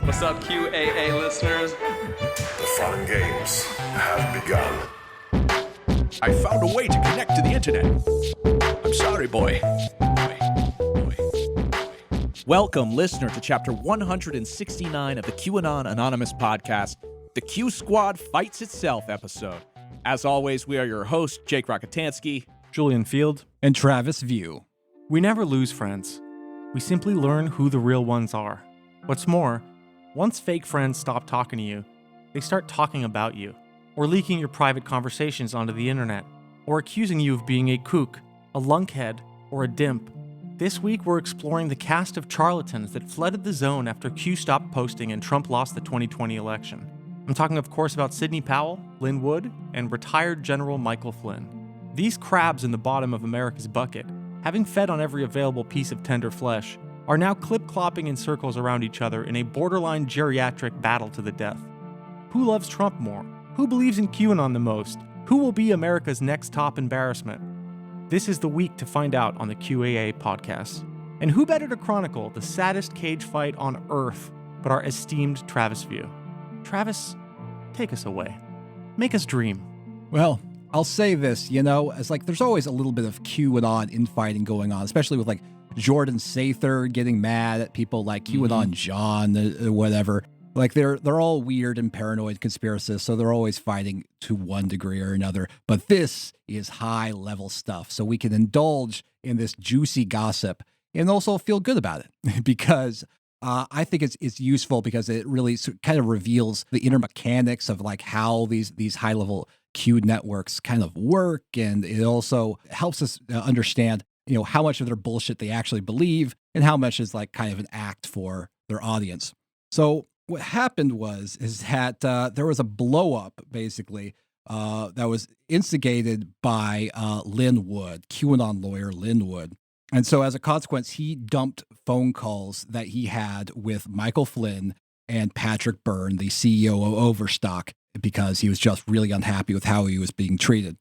What's up, QAA listeners? The fun games have begun. I found a way to connect to the internet. I'm sorry, boy. Welcome, listener, to chapter 169 of the QAnon Anonymous podcast, the Q Squad Fights Itself episode. As always, we are your hosts, Jake Rockatansky, Julian Field, and Travis View. We never lose friends. We simply learn who the real ones are. What's more, once fake friends stop talking to you, they start talking about you, or leaking your private conversations onto the internet, or accusing you of being a kook, a lunkhead, or a dimp. This week, we're exploring the cast of charlatans that flooded the zone after Q stopped posting and Trump lost the 2020 election. I'm talking, of course, about Sidney Powell, Linn Wood, and retired General Michael Flynn. These crabs in the bottom of America's bucket, having fed on every available piece of tender flesh, are now clip-clopping in circles around each other in a borderline geriatric battle to the death. Who loves Trump more? Who believes in QAnon the most? Who will be America's next top embarrassment? This is the week to find out on the QAA podcast. And who better to chronicle the saddest cage fight on Earth but our esteemed Travis View? Travis, take us away. Make us dream. Well, I'll say this, as there's always a little bit of QAnon infighting going on, especially with Jordan Sather getting mad at people like QAnon John or whatever. They're all weird and paranoid conspiracists, so they're always fighting to one degree or another. But this is high-level stuff, so we can indulge in this juicy gossip and also feel good about it because I think it's useful because it really kind of reveals the inner mechanics of how these high-level Q networks kind of work, and it also helps us understand how much of their bullshit they actually believe and how much is kind of an act for their audience. So what happened is that there was a blow up basically that was instigated by Linn Wood, QAnon lawyer Linn Wood. And so as a consequence, he dumped phone calls that he had with Michael Flynn and Patrick Byrne, the CEO of Overstock, because he was just really unhappy with how he was being treated.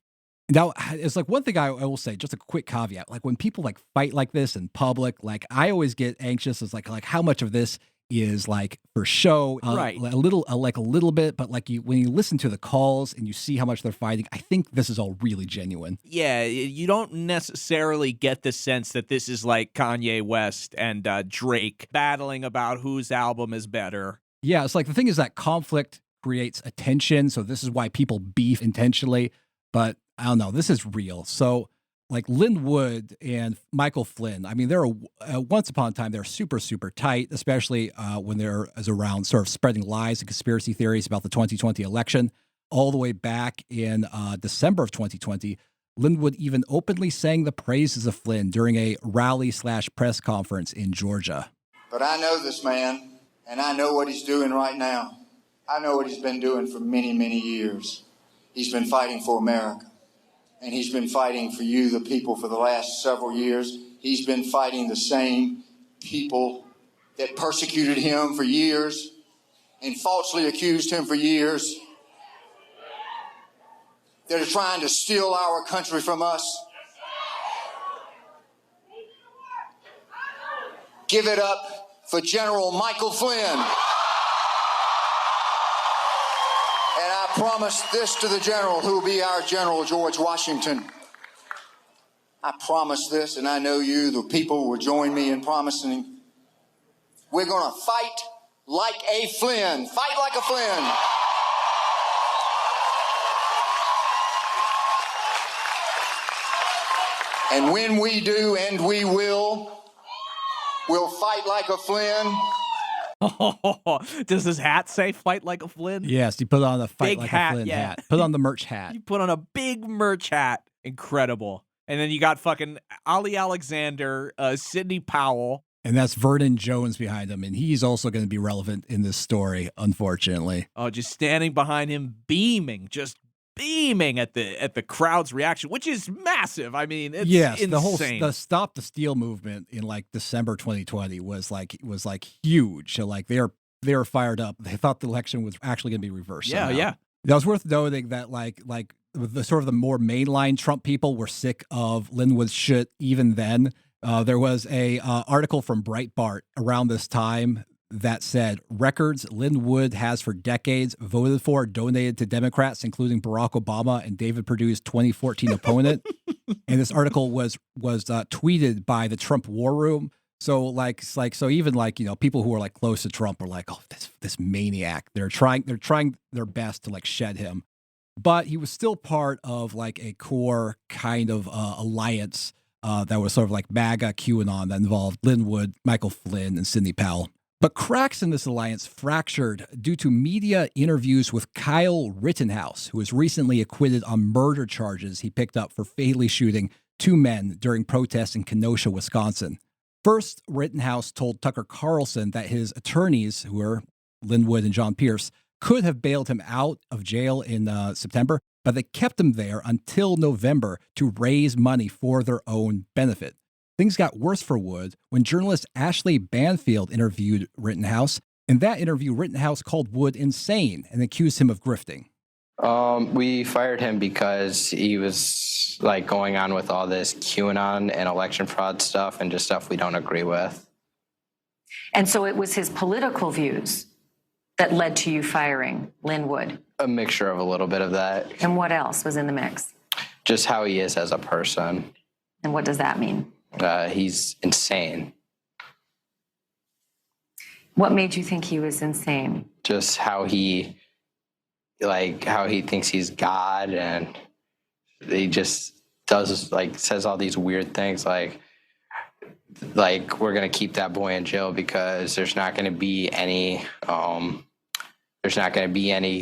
Now, it's one thing I will say, just a quick caveat, when people fight like this in public, I always get anxious as how much of this is for show, right? A little bit, but when you listen to the calls and you see how much they're fighting, I think this is all really genuine. Yeah, you don't necessarily get the sense that this is like Kanye West and Drake battling about whose album is better. Yeah, it's the thing is that conflict creates attention, so this is why people beef intentionally, but I don't know, this is real. So Linn Wood and Michael Flynn, they're once upon a time, they're super, super tight, especially when they're around sort of spreading lies and conspiracy theories about the 2020 election. All the way back in December of 2020, Linn Wood even openly sang the praises of Flynn during a rally/press conference in Georgia. But I know this man, and I know what he's doing right now. I know what he's been doing for many, many years. He's been fighting for America. And he's been fighting for you, the people, for the last several years. He's been fighting the same people that persecuted him for years and falsely accused him for years, that are trying to steal our country from us. Give it up for General Michael Flynn. And I promise this to the general, who will be our General George Washington. I promise this, and I know you, the people, will join me in promising. We're going to fight like a Flynn. Fight like a Flynn. And when we do, and we will, we'll fight like a Flynn. Does his hat say "Fight like a Flynn"? Yes, he put on a "Fight big like hat, a Flynn" yeah. hat. Put on the merch hat. You put on a big merch hat. Incredible. And then you got fucking Ali Alexander, Sidney Powell. And that's Vernon Jones behind him. And he's also going to be relevant in this story, unfortunately. Oh, just standing behind him, beaming at the crowd's reaction, which is massive. It's insane. The Stop the Steal movement in December 2020 was huge. So they were fired up. They thought the election was actually going to be reversed. Yeah, somehow. yeah. That was worth noting that the sort of the more mainline Trump people were sick of Linn Wood's shit even then. There was a article from Breitbart around this time that said records Linn Wood has for decades voted for, donated to Democrats, including Barack Obama and David Perdue's 2014 opponent. And this article was tweeted by the Trump War Room. So even people who are like close to Trump are like, oh, this maniac. They're trying their best to like shed him. But he was still part of like a core kind of alliance that was sort of like MAGA QAnon that involved Linn Wood, Michael Flynn, and Sidney Powell. But cracks in this alliance fractured due to media interviews with Kyle Rittenhouse, who was recently acquitted on murder charges he picked up for fatally shooting two men during protests in Kenosha, Wisconsin. First, Rittenhouse told Tucker Carlson that his attorneys, who were Linn Wood and John Pierce, could have bailed him out of jail in September, but they kept him there until November to raise money for their own benefit. Things got worse for Wood when journalist Ashley Banfield interviewed Rittenhouse. In that interview, Rittenhouse called Wood insane and accused him of grifting. We fired him because he was like going on with all this QAnon and election fraud stuff and just stuff we don't agree with. And so it was his political views that led to you firing Linn Wood? A mixture of a little bit of that. And what else was in the mix? Just how he is as a person. And what does that mean? He's insane. What made you think he was insane? Just how he thinks he's God, and he just says all these weird things like we're going to keep that boy in jail because there's not going to be any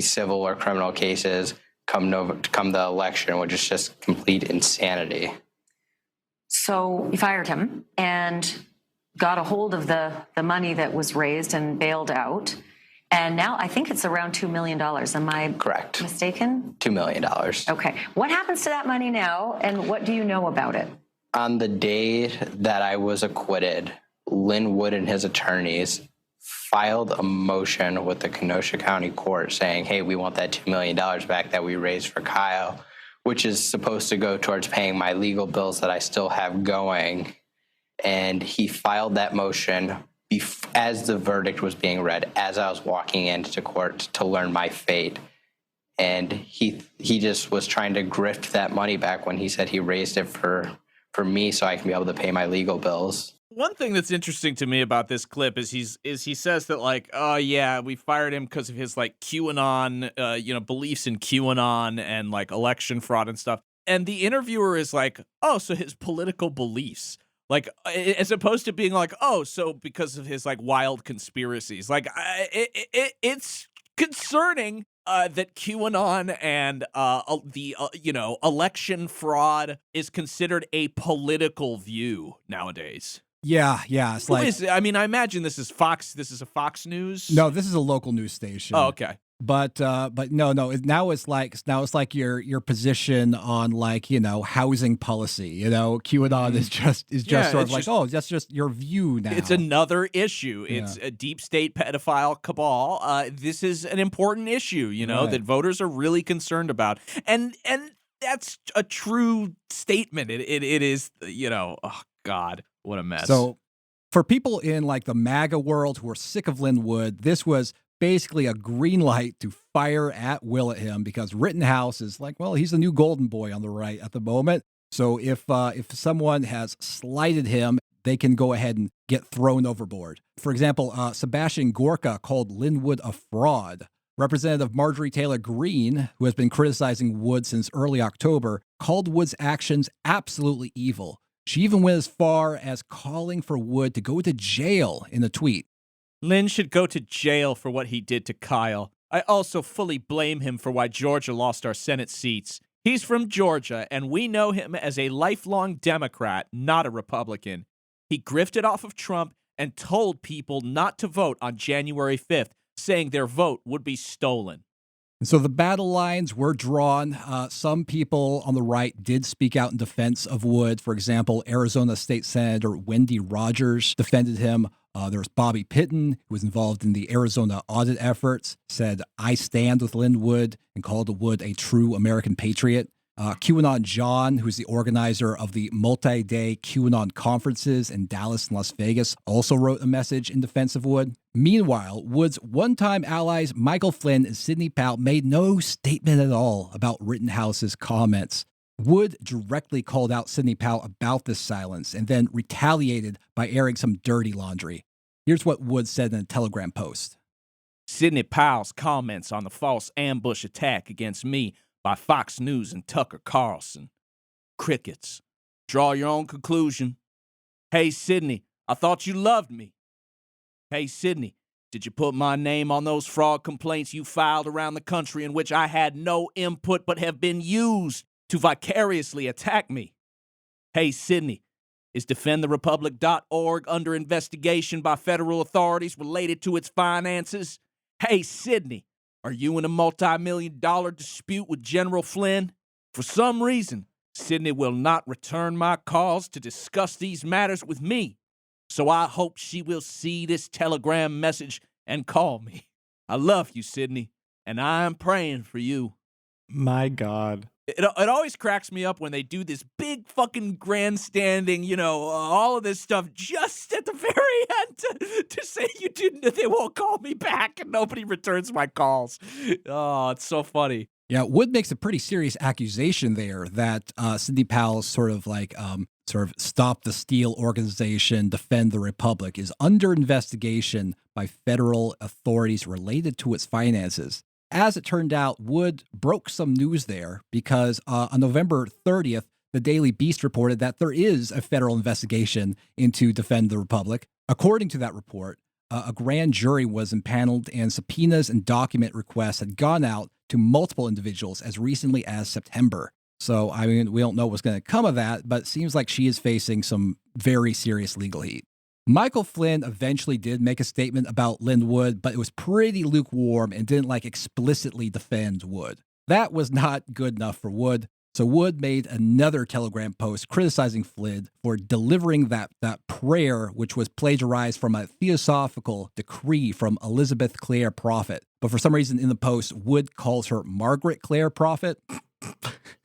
civil or criminal cases come the election, which is just complete insanity. So you fired him and got a hold of the money that was raised and bailed out. And now I think it's around $2 million. Am I correct? Mistaken? $2 million. Okay. What happens to that money now, and what do you know about it? On the day that I was acquitted, Linn Wood and his attorneys filed a motion with the Kenosha County Court saying, hey, we want that $2 million back that we raised for Kyle, which is supposed to go towards paying my legal bills that I still have going. And he filed that motion as the verdict was being read, as I was walking into court to learn my fate. And he just was trying to grift that money back when he said he raised it for me so I can be able to pay my legal bills. One thing that's interesting to me about this clip is he says that like, oh yeah, we fired him because of his like QAnon, beliefs in QAnon and like election fraud and stuff. And the interviewer is like, oh, so his political beliefs, like as opposed to being like, oh, so because of his like wild conspiracies, like it's concerning that QAnon and election fraud is considered a political view nowadays. Yeah. It's like, I imagine this is Fox. This is a Fox News. No, this is a local news station. Oh, okay. But no. Now it's like your position on like housing policy. QAnon is just sort of like, oh, that's just your view now. It's another issue. It's a deep state pedophile cabal. This is an important issue. Right. That voters are really concerned about, and that's a true statement. It is. Oh God, what a mess. So for people in like the MAGA world who are sick of Linn Wood, this was basically a green light to fire at will at him, because Rittenhouse is like, well, he's the new golden boy on the right at the moment. So if someone has slighted him, they can go ahead and get thrown overboard. For example, Sebastian Gorka called Linn Wood a fraud. Representative Marjorie Taylor Greene, who has been criticizing Wood since early October, called Wood's actions absolutely evil. She even went as far as calling for Wood to go to jail in a tweet. Lynn should go to jail for what he did to Kyle. I also fully blame him for why Georgia lost our Senate seats. He's from Georgia, and we know him as a lifelong Democrat, not a Republican. He grifted off of Trump and told people not to vote on January 5th, saying their vote would be stolen. And so the battle lines were drawn. Some people on the right did speak out in defense of Wood. For example, Arizona State Senator Wendy Rogers defended him. There's Bobby Pitton, who was involved in the Arizona audit efforts, said, I stand with Linn Wood, and called Wood a true American patriot. QAnon John, who's the organizer of the multi-day QAnon conferences in Dallas and Las Vegas, also wrote a message in defense of Wood. Meanwhile, Wood's one-time allies Michael Flynn and Sidney Powell made no statement at all about Rittenhouse's comments. Wood directly called out Sidney Powell about this silence and then retaliated by airing some dirty laundry. Here's what Wood said in a Telegram post. Sidney Powell's comments on the false ambush attack against me by Fox News and Tucker Carlson. Crickets. Draw your own conclusion. Hey, Sidney, I thought you loved me. Hey, Sidney, did you put my name on those fraud complaints you filed around the country in which I had no input but have been used to vicariously attack me? Hey, Sidney, is defendtherepublic.org under investigation by federal authorities related to its finances? Hey, Sidney, are you in a multi-million-dollar dispute with General Flynn? For some reason, Sidney will not return my calls to discuss these matters with me. So I hope she will see this telegram message and call me. I love you, Sidney, and I'm praying for you. My God. It always cracks me up when they do this big fucking grandstanding, all of this stuff just at the very end to say they won't call me back and nobody returns my calls. Oh, it's so funny. Yeah, Wood makes a pretty serious accusation there that Sidney Powell's sort of Stop the Steal organization, Defend the Republic, is under investigation by federal authorities related to its finances. As it turned out, Wood broke some news there because on November 30th, the Daily Beast reported that there is a federal investigation into Defend the Republic. According to that report, a grand jury was impaneled and subpoenas and document requests had gone out to multiple individuals as recently as September. So, I mean, we don't know what's going to come of that, but it seems like she is facing some very serious legal heat. Michael Flynn eventually did make a statement about Linn Wood, but it was pretty lukewarm and didn't explicitly defend Wood. That was not good enough for Wood. So Wood made another Telegram post criticizing Flynn for delivering that prayer, which was plagiarized from a theosophical decree from Elizabeth Clare Prophet. But for some reason in the post, Wood calls her Margaret Clare Prophet.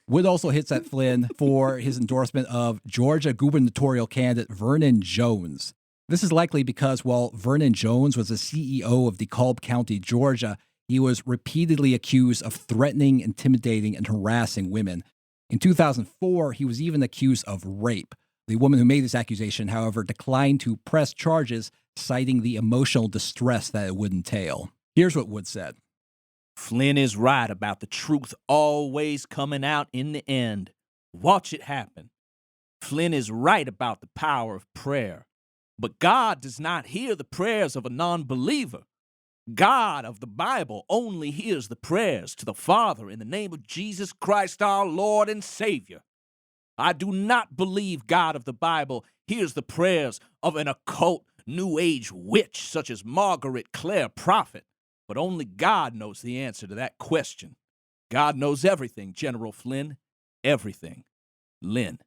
Wood also hits at Flynn for his endorsement of Georgia gubernatorial candidate Vernon Jones. This is likely because while Vernon Jones was the CEO of DeKalb County, Georgia, he was repeatedly accused of threatening, intimidating, and harassing women. In 2004, he was even accused of rape. The woman who made this accusation, however, declined to press charges, citing the emotional distress that it would entail. Here's what Wood said. Flynn is right about the truth always coming out in the end. Watch it happen. Flynn is right about the power of prayer. But God does not hear the prayers of a non-believer. God of the Bible only hears the prayers to the Father in the name of Jesus Christ our Lord and Savior. I do not believe God of the Bible hears the prayers of an occult New Age witch such as Margaret Clare Prophet, but only God knows the answer to that question. God knows everything, General Flynn. Everything. Lynn.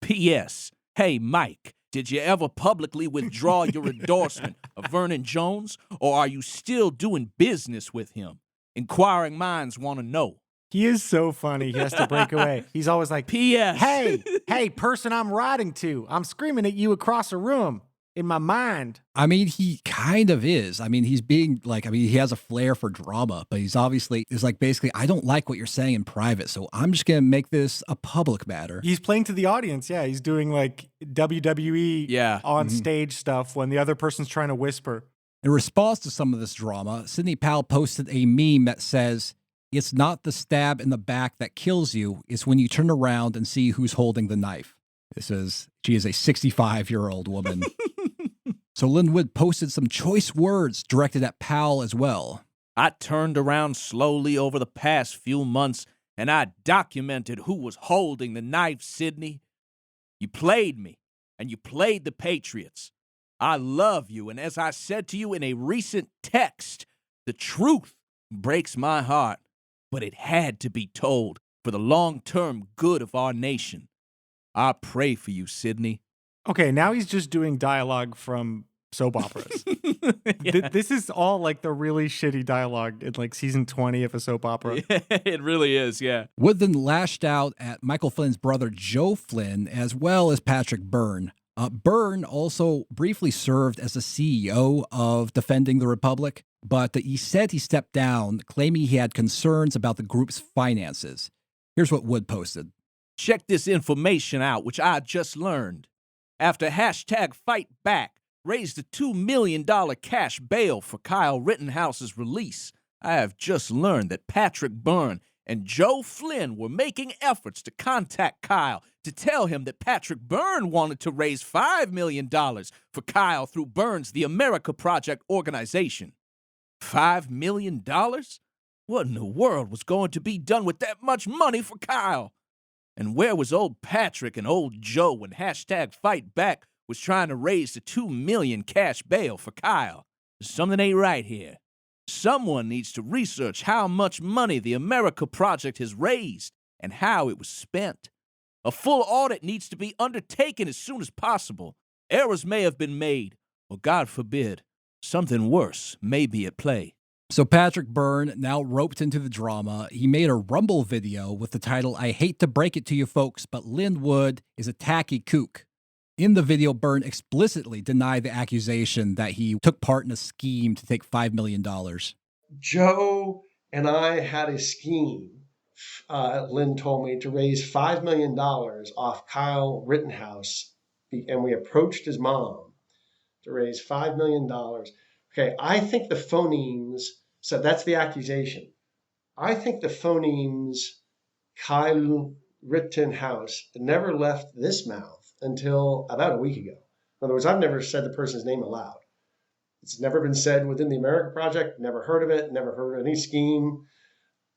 P.S. Hey, Mike. Did you ever publicly withdraw your endorsement of Vernon Jones, or are you still doing business with him? Inquiring minds want to know. He is so funny. He has to break away. He's always like, P.S. Hey, person I'm writing to. I'm screaming at you across a room in my mind. I mean, he kind of is. I mean, he's being he has a flair for drama, but he's obviously basically, I don't like what you're saying in private, so I'm just going to make this a public matter. He's playing to the audience. Yeah, he's doing WWE on stage stuff when the other person's trying to whisper. In response to some of this drama, Sidney Powell posted a meme that says, "It's not the stab in the back that kills you, it's when you turn around and see who's holding the knife." She is a 65-year-old woman. So Linn Wood posted some choice words directed at Powell as well. I turned around slowly over the past few months and I documented who was holding the knife, Sidney. You played me and you played the Patriots. I love you, and as I said to you in a recent text, the truth breaks my heart, but it had to be told for the long-term good of our nation. I pray for you, Sidney. Okay, now he's just doing dialogue from soap operas. Yeah. This is all like the really shitty dialogue in like season 20 of a soap opera. Yeah, it really is, yeah. Wood then lashed out at Michael Flynn's brother Joe Flynn, as well as Patrick Byrne. Byrne also briefly served as the CEO of Defending the Republic, but he said he stepped down, claiming he had concerns about the group's finances. Here's what Wood posted. Check this information out, which I just learned. After #FightBack raised a $2 million cash bail for Kyle Rittenhouse's release, I have just learned that Patrick Byrne and Joe Flynn were making efforts to contact Kyle to tell him that Patrick Byrne wanted to raise $5 million for Kyle through Byrne's The America Project organization. $5 million? What in the world was going to be done with that much money for Kyle? And where was old Patrick and old Joe when #FightBack was trying to raise the $2 million cash bail for Kyle? Something ain't right here. Someone needs to research how much money the America Project has raised and how it was spent. A full audit needs to be undertaken as soon as possible. Errors may have been made, or God forbid, something worse may be at play. So Patrick Byrne, now roped into the drama, he made a Rumble video with the title, I hate to break it to you folks, but Linn Wood is a tacky kook. In the video, Byrne explicitly denied the accusation that he took part in a scheme to take $5 million. Joe and I had a scheme, Lynn told me, to raise $5 million off Kyle Rittenhouse, and we approached his mom to raise $5 million. Okay, I think the phonemes, so that's the accusation. I think the phonemes Kyle Rittenhouse never left this mouth until about a week ago. In other words, I've never said the person's name aloud. It's never been said within the America Project, never heard of it, never heard of any scheme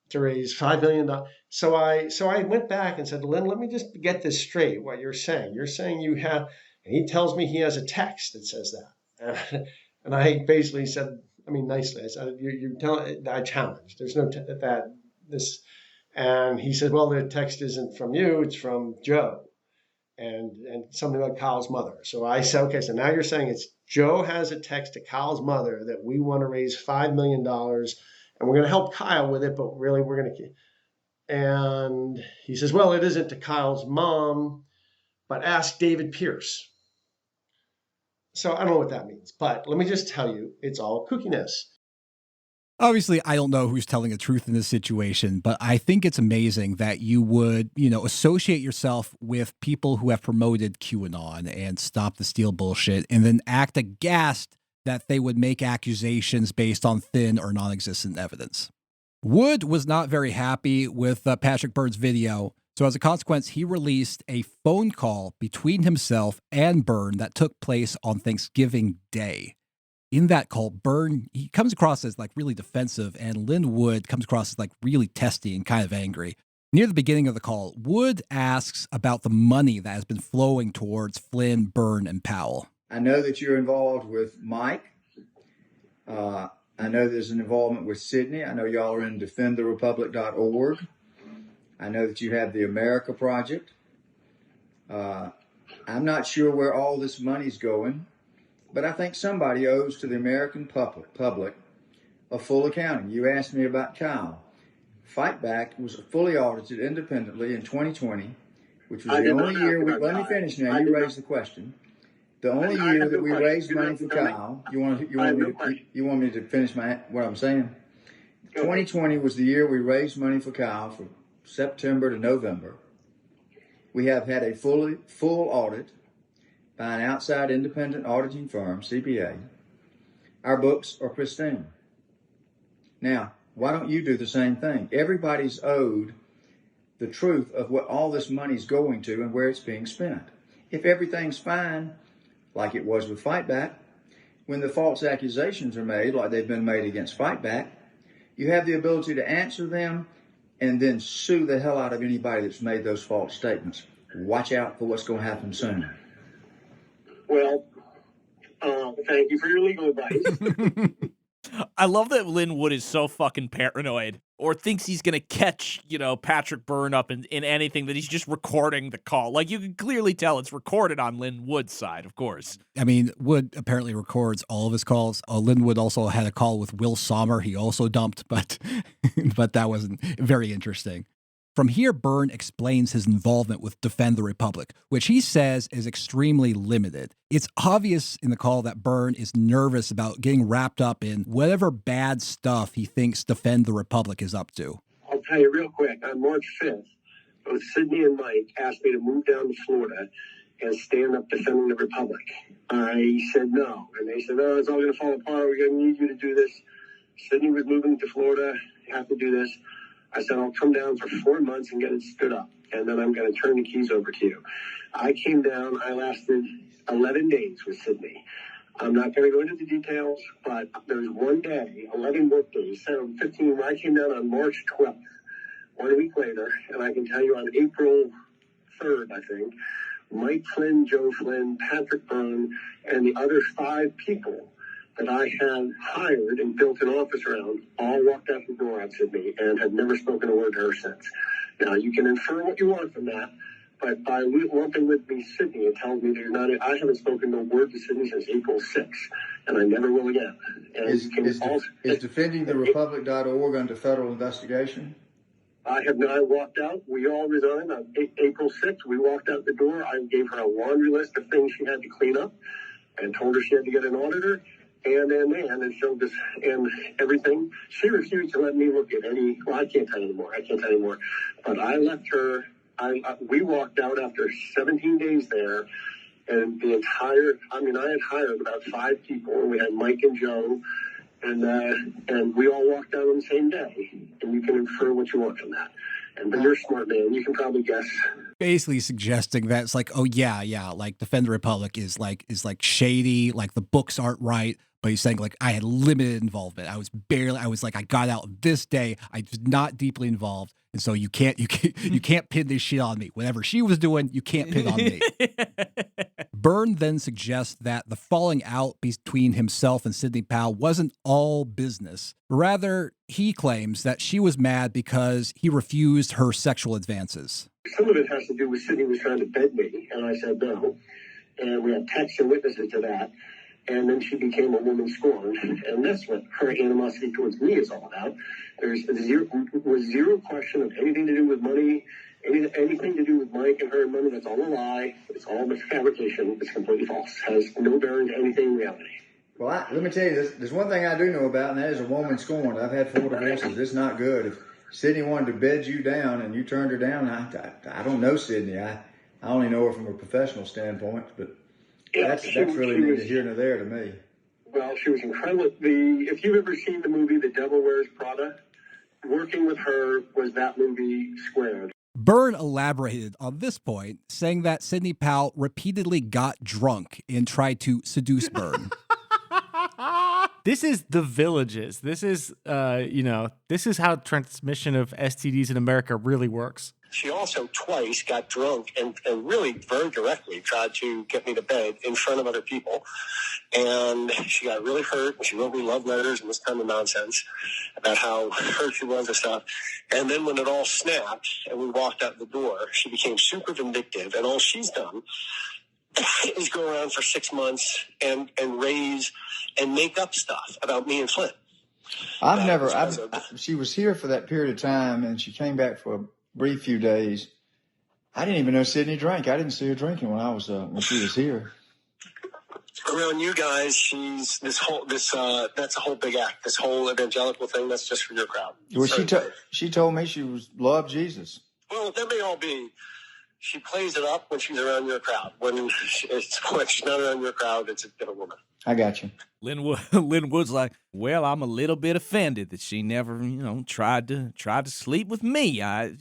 to raise $5 million. So I went back and said, Lynn, let me just get this straight, what you're saying. You're saying you have, and he tells me he has a text that says that. And I basically said, I mean, nicely, I said, I challenged. There's no this. And he said, well, the text isn't from you, it's from Joe. And something about Kyle's mother. So I said, okay, so now you're saying it's Joe has a text to Kyle's mother that we want to raise $5 million and we're going to help Kyle with it, but really we're going to. And he says, well, it isn't to Kyle's mom, but ask David Pierce. So I don't know what that means, but let me just tell you, it's all kookiness. Obviously, I don't know who's telling the truth in this situation, but I think it's amazing that you would, associate yourself with people who have promoted QAnon and Stop the Steal bullshit, and then act aghast that they would make accusations based on thin or non-existent evidence. Wood was not very happy with Patrick Byrne's video, so as a consequence, he released a phone call between himself and Byrne that took place on Thanksgiving Day. In that call, Byrne, he comes across as like really defensive, and Linn Wood comes across as like really testy and kind of angry. Near the beginning of the call, Wood asks about the money that has been flowing towards Flynn, Byrne, and Powell. I know that you're involved with Mike. I know there's an involvement with Sidney. I know y'all are in defendtherepublic.org. I know that you have the America Project. I'm not sure where all this money's going. But I think somebody owes to the American public a full accounting. You asked me about Kyle. Fightback was fully audited independently in 2020, which was the only year let me finish now. You raised the question. The only year that we raised money for Kyle. You want me to finish what I'm saying? 2020 was the year we raised money for Kyle from September to November. We have had a full audit by an outside independent auditing firm, CPA. Our books are pristine. Now, why don't you do the same thing? Everybody's owed the truth of what all this money's going to and where it's being spent. If everything's fine, like it was with Fightback, when the false accusations are made, like they've been made against Fightback, you have the ability to answer them and then sue the hell out of anybody that's made those false statements. Watch out for what's going to happen soon. Well, thank you for your legal advice. I love that Linn Wood is so fucking paranoid or thinks he's going to catch, Patrick Byrne up in anything, that he's just recording the call. Like, you can clearly tell it's recorded on Linn Wood's side, of course. I mean, Wood apparently records all of his calls. Linn Wood also had a call with Will Sommer. He also dumped, but that wasn't very interesting. From here, Byrne explains his involvement with Defend the Republic, which he says is extremely limited. It's obvious in the call that Byrne is nervous about getting wrapped up in whatever bad stuff he thinks Defend the Republic is up to. I'll tell you real quick, on March 5th, both Sidney and Mike asked me to move down to Florida and stand up defending the Republic. I said no, and they said, it's all going to fall apart. We're going to need you to do this. Sidney was moving to Florida. You have to do this. I said, I'll come down for 4 months and get it stood up, and then I'm going to turn the keys over to you. I came down. I lasted 11 days with Sidney. I'm not going to go into the details, but there was one day, 11 work days, 15, when I came down on March 12th, 1 week later, and I can tell you on April 3rd, I think, Mike Flynn, Joe Flynn, Patrick Byrne, and the other 5 people that I had hired and built an office around all walked out the door on Sidney and have never spoken a word to her since. Now, you can infer what you want from that, but by lumping with me Sidney, it tells me I haven't spoken a word to Sidney since April 6th, and I never will again. And is defendingtherepublic.org under federal investigation? I walked out. We all resigned on April 6th. We walked out the door. I gave her a laundry list of things she had to clean up and told her she had to get an auditor. And showed this and everything. She refused to let me look at any. Well, I can't tell you anymore. But I left her. We walked out after 17 days there, and I had hired about 5 people, and we had Mike and Joe, and we all walked out on the same day. And you can infer what you want from that. But you're a smart man. You can probably guess. Basically suggesting that it's like, oh yeah, like Defend the Republic is like shady, like the books aren't right. But he's saying like I had limited involvement. I got out this day. I was not deeply involved, and so you can't pin this shit on me. Whatever she was doing, you can't pin on me. Byrne then suggests that the falling out between himself and Sidney Powell wasn't all business. Rather, he claims that she was mad because he refused her sexual advances. Some of it has to do with Sidney was trying to bed me, and I said no. And we had texts and witnesses to that. And then she became a woman scorned. And that's what her animosity towards me is all about. There was zero question of anything to do with money, anything to do with Mike and her and money. That's all a lie. It's all a fabrication. It's completely false. Has no bearing to anything in reality. Well, let me tell you, there's one thing I do know about, and that is a woman scorned. I've had 4 divorces. It's not good. If Sidney wanted to bed you down and you turned her down, I don't know Sidney. I only know her from a professional standpoint, but that's really neither here nor there to me. Well, she was incredible. If you've ever seen the movie The Devil Wears Prada, working with her was that movie squared. Byrne elaborated on this point, saying that Sidney Powell repeatedly got drunk and tried to seduce Byrne. This is the Villages. This is, this is how transmission of STDs in America really works. She also twice got drunk and really very directly tried to get me to bed in front of other people. And she got really hurt. And she wrote me love letters and this kind of nonsense about how hurt she was and stuff. And then when it all snapped and we walked out the door, she became super vindictive. And all she's done is go around for 6 months and raise and make up stuff about me and Flynn. She was here for that period of time and she came back for a brief few days. I didn't even know Sidney drank. I didn't see her drinking when she was here. Around you guys, she's that's a whole big act. This whole evangelical thing, that's just for your crowd. Well, she told me she loved Jesus. Well, that may all be. She plays it up when she's around your crowd. When she's not around your crowd, it's a different woman. I got you. Linn Wood's like, well, I'm a little bit offended that she never, tried to sleep with me. I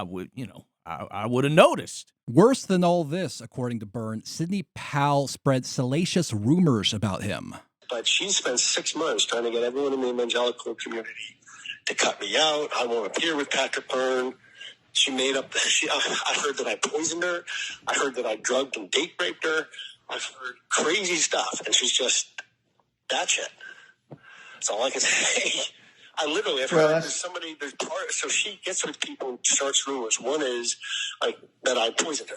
would have noticed. Worse than all this, according to Byrne, Sidney Powell spread salacious rumors about him. But she spent 6 months trying to get everyone in the evangelical community to cut me out. I won't appear with Patrick Byrne. She made up. I heard that I poisoned her. I heard that I drugged and date raped her. I've heard crazy stuff, and she's just that shit. That's all I can say. I literally, I've Well, heard that's- there's part, so she gets with people and starts rumors. One is like that I poisoned her,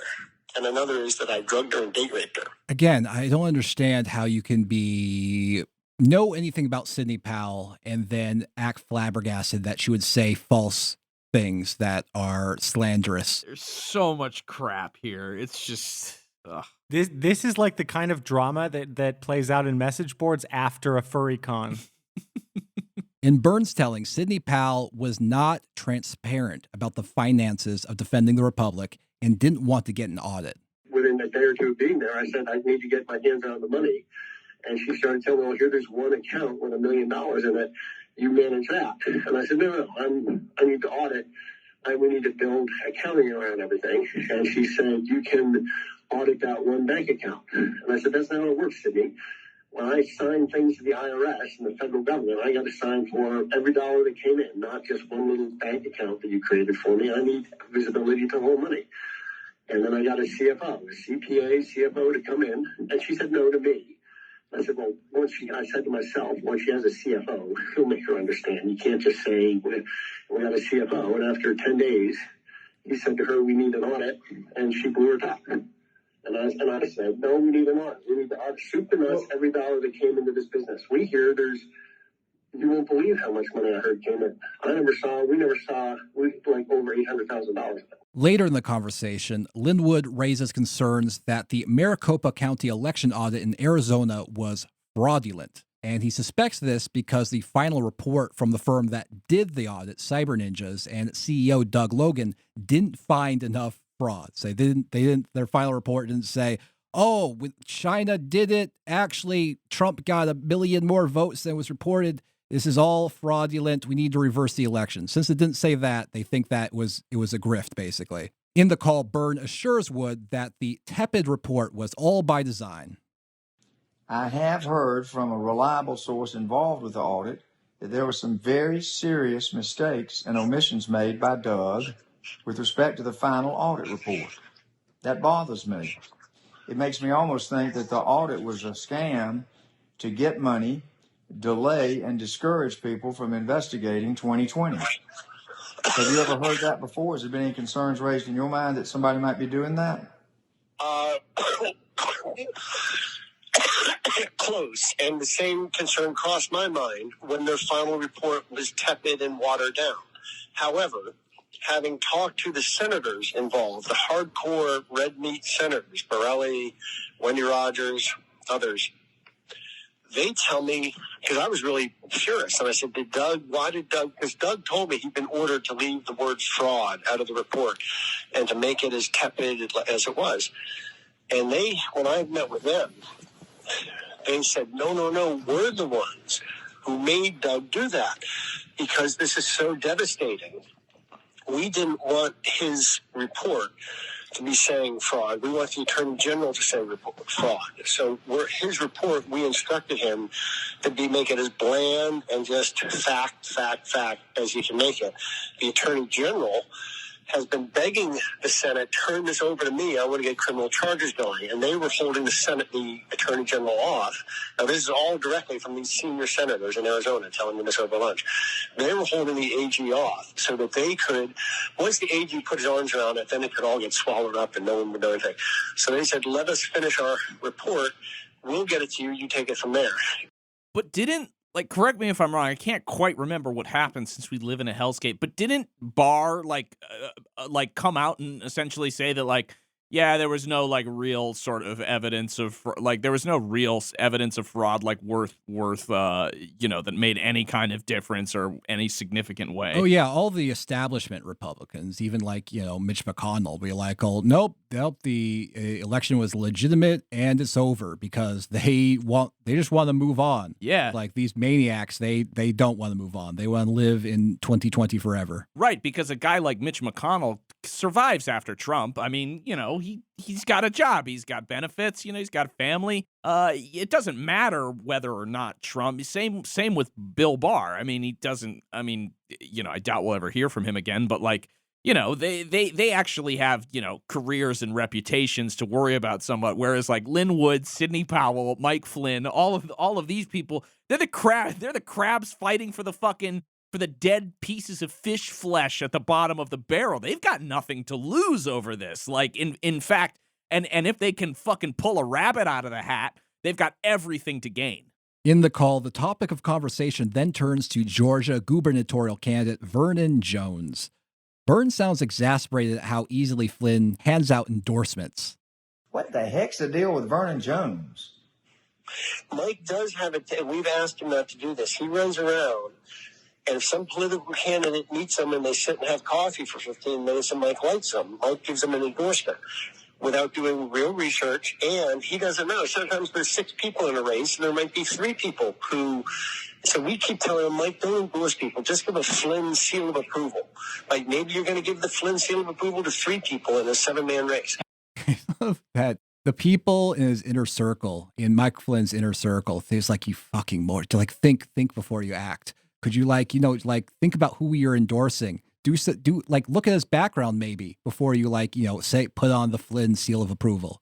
and another is that I drugged her and date raped her. Again, I don't understand how you can know anything about Sidney Powell and then act flabbergasted that she would say false things that are slanderous. There's so much crap here. It's just ugh. This is like the kind of drama that plays out in message boards after a furry con. In Byrne's telling, Sidney Powell was not transparent about the finances of defending the Republic and didn't want to get an audit. Within a day or two of being there, I said, I need to get my hands on the money. And she started telling me, well, there's one account with $1 million in it. You manage that. And I said, no, I need to audit. We need to build accounting around everything. And she said, you can audit that one bank account. And I said, that's not how it works, Sidney. When I sign things to the IRS and the federal government, I got to sign for every dollar that came in, not just one little bank account that you created for me. I need visibility to the whole money. And then I got a CFO, a CPA, CFO to come in. And she said no to me. I said, well, I said to myself, once she has a CFO, he'll make her understand. You can't just say, we got a CFO. And after 10 days, he said to her, we need an audit. And she blew her top. And I said, no, we need an audit. We need to audit soup to nuts every dollar that came into this business. We hear you won't believe how much money I heard came in. We never saw like over $800,000. Later in the conversation, Linn Wood raises concerns that the Maricopa County election audit in Arizona was fraudulent. And he suspects this because the final report from the firm that did the audit, Cyber Ninjas, and CEO Doug Logan didn't find enough frauds. Their final report didn't say, oh, China did it. Actually, Trump got 1 million more votes than was reported. This is all fraudulent. We need to reverse the election. Since it didn't say that, they think that it was a grift, basically. In the call, Byrne assures Wood that the tepid report was all by design. I have heard from a reliable source involved with the audit that there were some very serious mistakes and omissions made by Doug with respect to the final audit report. That bothers me. It makes me almost think that the audit was a scam to get money, delay, and discourage people from investigating 2020. Have you ever heard that before? Has there been any concerns raised in your mind that somebody might be doing that? Close. And the same concern crossed my mind when their final report was tepid and watered down. However, having talked to the senators involved, the hardcore red meat senators, Borelli, Wendy Rogers, others, they tell me, because I was really curious, and I said, because Doug told me he'd been ordered to leave the word fraud out of the report and to make it as tepid as it was. And when I met with them, they said, no, we're the ones who made Doug do that because this is so devastating. We didn't want his report to be saying fraud. We want the Attorney General to say fraud. So his report, we instructed him to make it as bland and just fact as you can make it. The Attorney General has been begging the Senate, turn this over to me. I want to get criminal charges going. And they were holding the Attorney General off. Now, this is all directly from these senior senators in Arizona telling me this over lunch. They were holding the AG off so that they could, once the AG put his arms around it, then it could all get swallowed up and no one would know anything. So they said, let us finish our report. We'll get it to you. You take it from there. But correct me if I'm wrong, I can't quite remember what happened since we live in a hellscape, but didn't Barr come out and essentially say that yeah, there was no real sort of evidence of there was no real evidence of fraud worth that made any kind of difference or any significant way. Oh yeah, all the establishment Republicans, even Mitch McConnell, be like, "Oh nope, the election was legitimate and it's over," because they just want to move on. Yeah, like these maniacs, they don't want to move on. They want to live in 2020 forever. Right, because a guy like Mitch McConnell survives after Trump. I mean, he's got a job, he's got benefits, he's got a family. It doesn't matter whether or not Trump. Same with Bill Barr. I mean, he doesn't. I mean, I doubt we'll ever hear from him again. But You know, they actually have, you know, careers and reputations to worry about somewhat. Whereas like Linn Wood, Sidney Powell, Mike Flynn, all of these people, they're the crabs fighting for the dead pieces of fish flesh at the bottom of the barrel. They've got nothing to lose over this. Like in fact, and if they can fucking pull a rabbit out of the hat, they've got everything to gain. In the call, the topic of conversation then turns to Georgia gubernatorial candidate Vernon Jones. Byrne sounds exasperated at how easily Flynn hands out endorsements. What the heck's the deal with Vernon Jones? Mike does have we've asked him not to do this. He runs around, and if some political candidate meets him and they sit and have coffee for 15 minutes and Mike likes them, Mike gives him an endorsement without doing real research, and he doesn't know. Sometimes there's 6 people in a race, and there might be 3 people who... So we keep telling him, Mike, don't endorse people. Just give a Flynn seal of approval. Like, maybe you're going to give the Flynn seal of approval to 3 people in a 7-man race. I love that the people in his inner circle, in Mike Flynn's inner circle, there's like, you fucking more to like think before you act. Could you like, you know, like think about who you're endorsing. Do like look at his background maybe before you like, you know, say put on the Flynn seal of approval.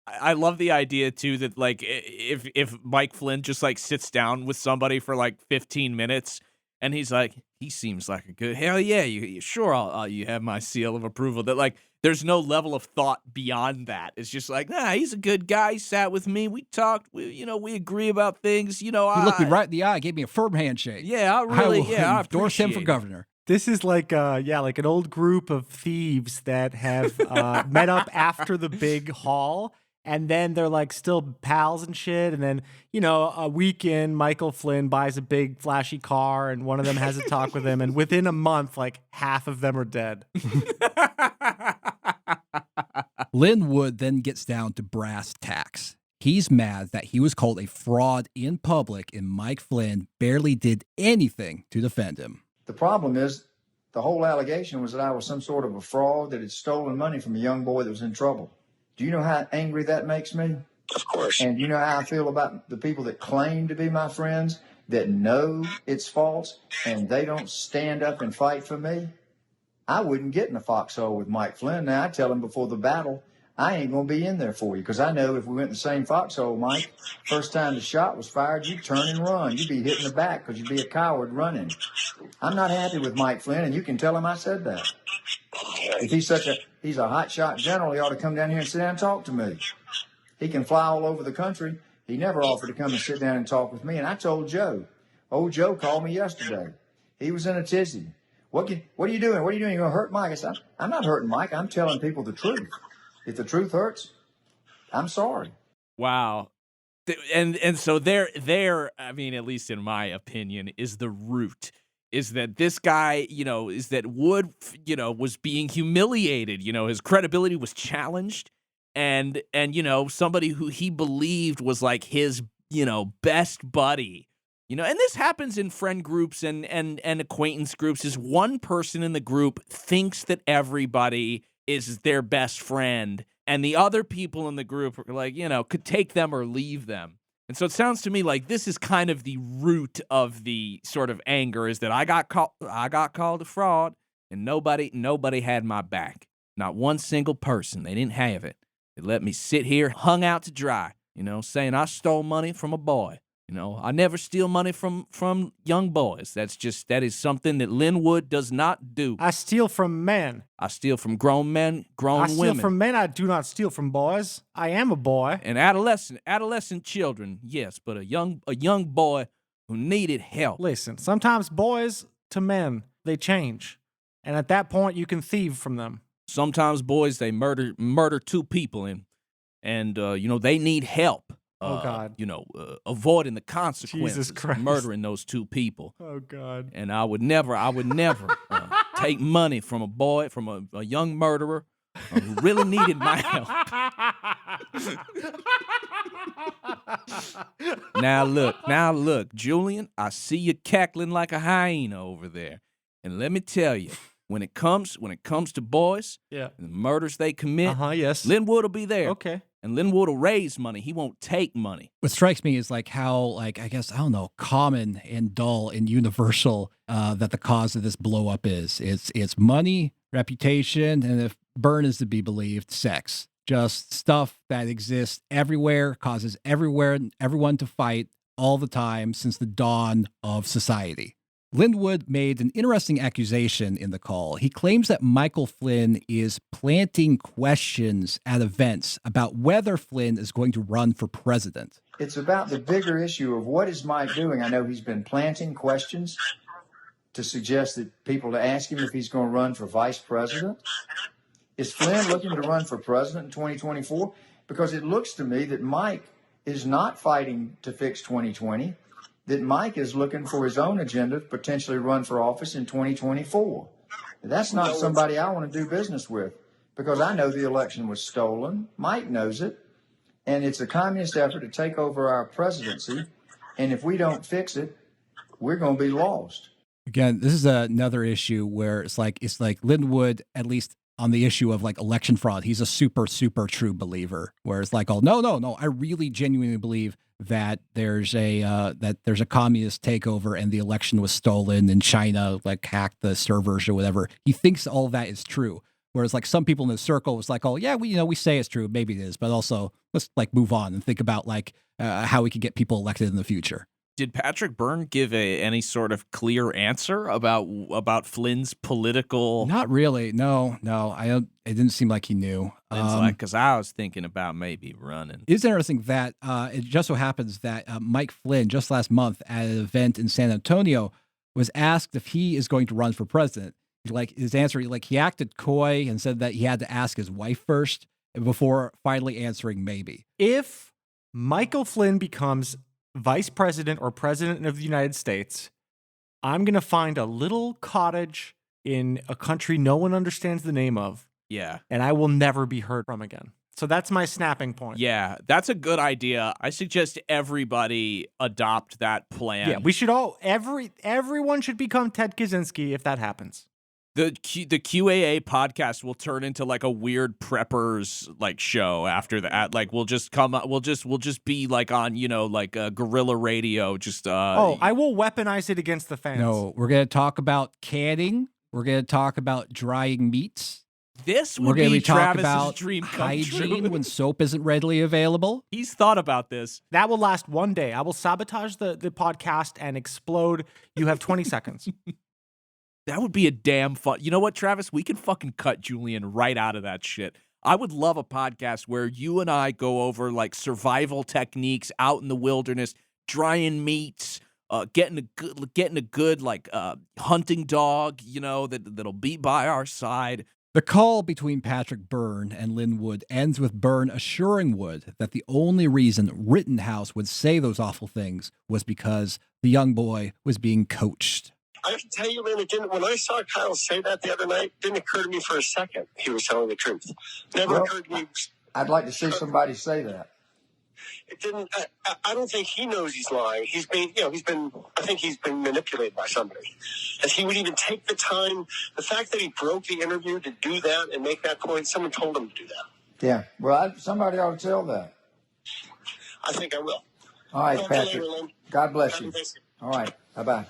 I love the idea too that like if Mike Flynn just like sits down with somebody for like 15 minutes and he's like, he seems like a good, hell yeah, you sure you have my seal of approval. That like there's no level of thought beyond that. It's just like, nah, he's a good guy. He sat with me, we talked, we agree about things. You know, he looked me right in the eye, gave me a firm handshake. Yeah, I endorse him for governor. This is like like an old group of thieves that have met up after the big haul. And then they're like still pals and shit. And then, you know, a weekend, Michael Flynn buys a big flashy car and one of them has a talk with him. And within a month, like half of them are dead. Linn Wood then gets down to brass tacks. He's mad that he was called a fraud in public and Mike Flynn barely did anything to defend him. The problem is the whole allegation was that I was some sort of a fraud that had stolen money from a young boy that was in trouble. Do you know how angry that makes me? Of course. And you know how I feel about the people that claim to be my friends, that know it's false, and they don't stand up and fight for me? I wouldn't get in a foxhole with Mike Flynn. Now, I tell him before the battle, I ain't going to be in there for you, because I know if we went in the same foxhole, Mike, first time the shot was fired, you'd turn and run. You'd be hit in the back because you'd be a coward running. I'm not happy with Mike Flynn, and you can tell him I said that. If he's a hotshot general, he ought to come down here and sit down and talk to me. He can fly all over the country. He never offered to come and sit down and talk with me. And I told Joe. Old Joe called me yesterday. He was in a tizzy. What are you doing? What are you doing? You're going to hurt Mike? I said, I'm not hurting Mike. I'm telling people the truth. If the truth hurts, I'm sorry. Wow. And so there, I mean, at least in my opinion, is the root. Is that this guy, is that Wood, was being humiliated. His credibility was challenged. And somebody who he believed was like his, best buddy. And this happens in friend groups and acquaintance groups, is one person in the group thinks that everybody is their best friend, and the other people in the group are like, could take them or leave them. And so it sounds to me like this is kind of the root of the sort of anger, is that I got called a fraud, and nobody had my back. Not one single person. They didn't have it. They let me sit here, hung out to dry, saying I stole money from a boy. I never steal money from young boys. That is something that Linn Wood does not do. I steal from men. I steal from grown men, grown women. I steal from men. I do not steal from boys. I am a boy. And adolescent children, yes, but a young boy who needed help. Listen, sometimes boys to men, they change. And at that point, you can thieve from them. Sometimes boys, they murder two people, and they need help. Oh, God. Avoiding the consequences of murdering those two people. Oh, God. And I would never take money from a boy, from a young murderer who really needed my help. Now look, Julian, I see you cackling like a hyena over there. And let me tell you, when it comes to boys, Yeah. and the murders they commit, Yes. Linn Wood will be there. Okay. And Linn Wood will raise money. He won't take money. What strikes me is like how, like, I guess, I don't know, common and dull and universal that the cause of this blow up is. It's money, reputation, and if Byrne is to be believed, sex. Just stuff that exists everywhere, causes everyone to fight all the time since the dawn of society. Linn Wood made an interesting accusation in the call. He claims that Michael Flynn is planting questions at events about whether Flynn is going to run for president. It's about the bigger issue of what is Mike doing. I know he's been planting questions to suggest that people to ask him if he's going to run for vice president. Is Flynn looking to run for president in 2024? Because it looks to me that Mike is not fighting to fix 2020. That Mike is looking for his own agenda to potentially run for office in 2024. That's not somebody I want to do business with because I know the election was stolen. Mike knows it. And it's a communist effort to take over our presidency. And if we don't fix it, we're going to be lost. Again, this is another issue where it's like Linn Wood, at least on the issue of like election fraud, he's a super, super true believer. Where it's like, oh, no, I really genuinely believe that there's a communist takeover and the election was stolen and China like hacked the servers or whatever. He thinks all of that is true. Whereas like some people in the circle was like, oh yeah, we say it's true, maybe it is, but also let's like move on and think about like how we could get people elected in the future. Did Patrick Byrne give any sort of clear answer about Flynn's political? Not really. No. It didn't seem like he knew. Flynn's like, because I was thinking about maybe running. It's interesting that it just so happens that Mike Flynn just last month at an event in San Antonio was asked if he is going to run for president. Like his answer, like he acted coy and said that he had to ask his wife first before finally answering maybe. If Michael Flynn becomes vice president or president of the United States, I'm going to find a little cottage in a country no one understands the name of. Yeah. And I will never be heard from again. So that's my snapping point. Yeah, that's a good idea. I suggest everybody adopt that plan. Yeah, we should everyone should become Ted Kaczynski if that happens. The QAA podcast will turn into like a weird preppers like show after that. Like we'll just be like on, like guerrilla radio. I will weaponize it against the fans. No, we're going to talk about canning. We're going to talk about drying meats. This would be Travis's dream come hygiene true. when soap isn't readily available. He's thought about this. That will last one day. I will sabotage the podcast and explode. You have 20 seconds. That would be a damn fun. You know what, Travis? We could fucking cut Julian right out of that shit. I would love a podcast where you and I go over like survival techniques out in the wilderness, drying meats, getting a good like hunting dog, that'll be by our side. The call between Patrick Byrne and Linn Wood ends with Byrne assuring Wood that the only reason Rittenhouse would say those awful things was because the young boy was being coached. I have to tell you, man, when I saw Kyle say that the other night, it didn't occur to me for a second he was telling the truth. Never occurred to me. I'd like to see somebody say that. It didn't. I don't think he knows he's lying. I think he's been manipulated by somebody. As he would even take the time, the fact that he broke the interview to do that and make that point, someone told him to do that. Yeah. Well, somebody ought to tell that. I think I will. All right, Talk Patrick. to you later, Lynn. God bless you. Happy Thanksgiving. All right. Bye-bye.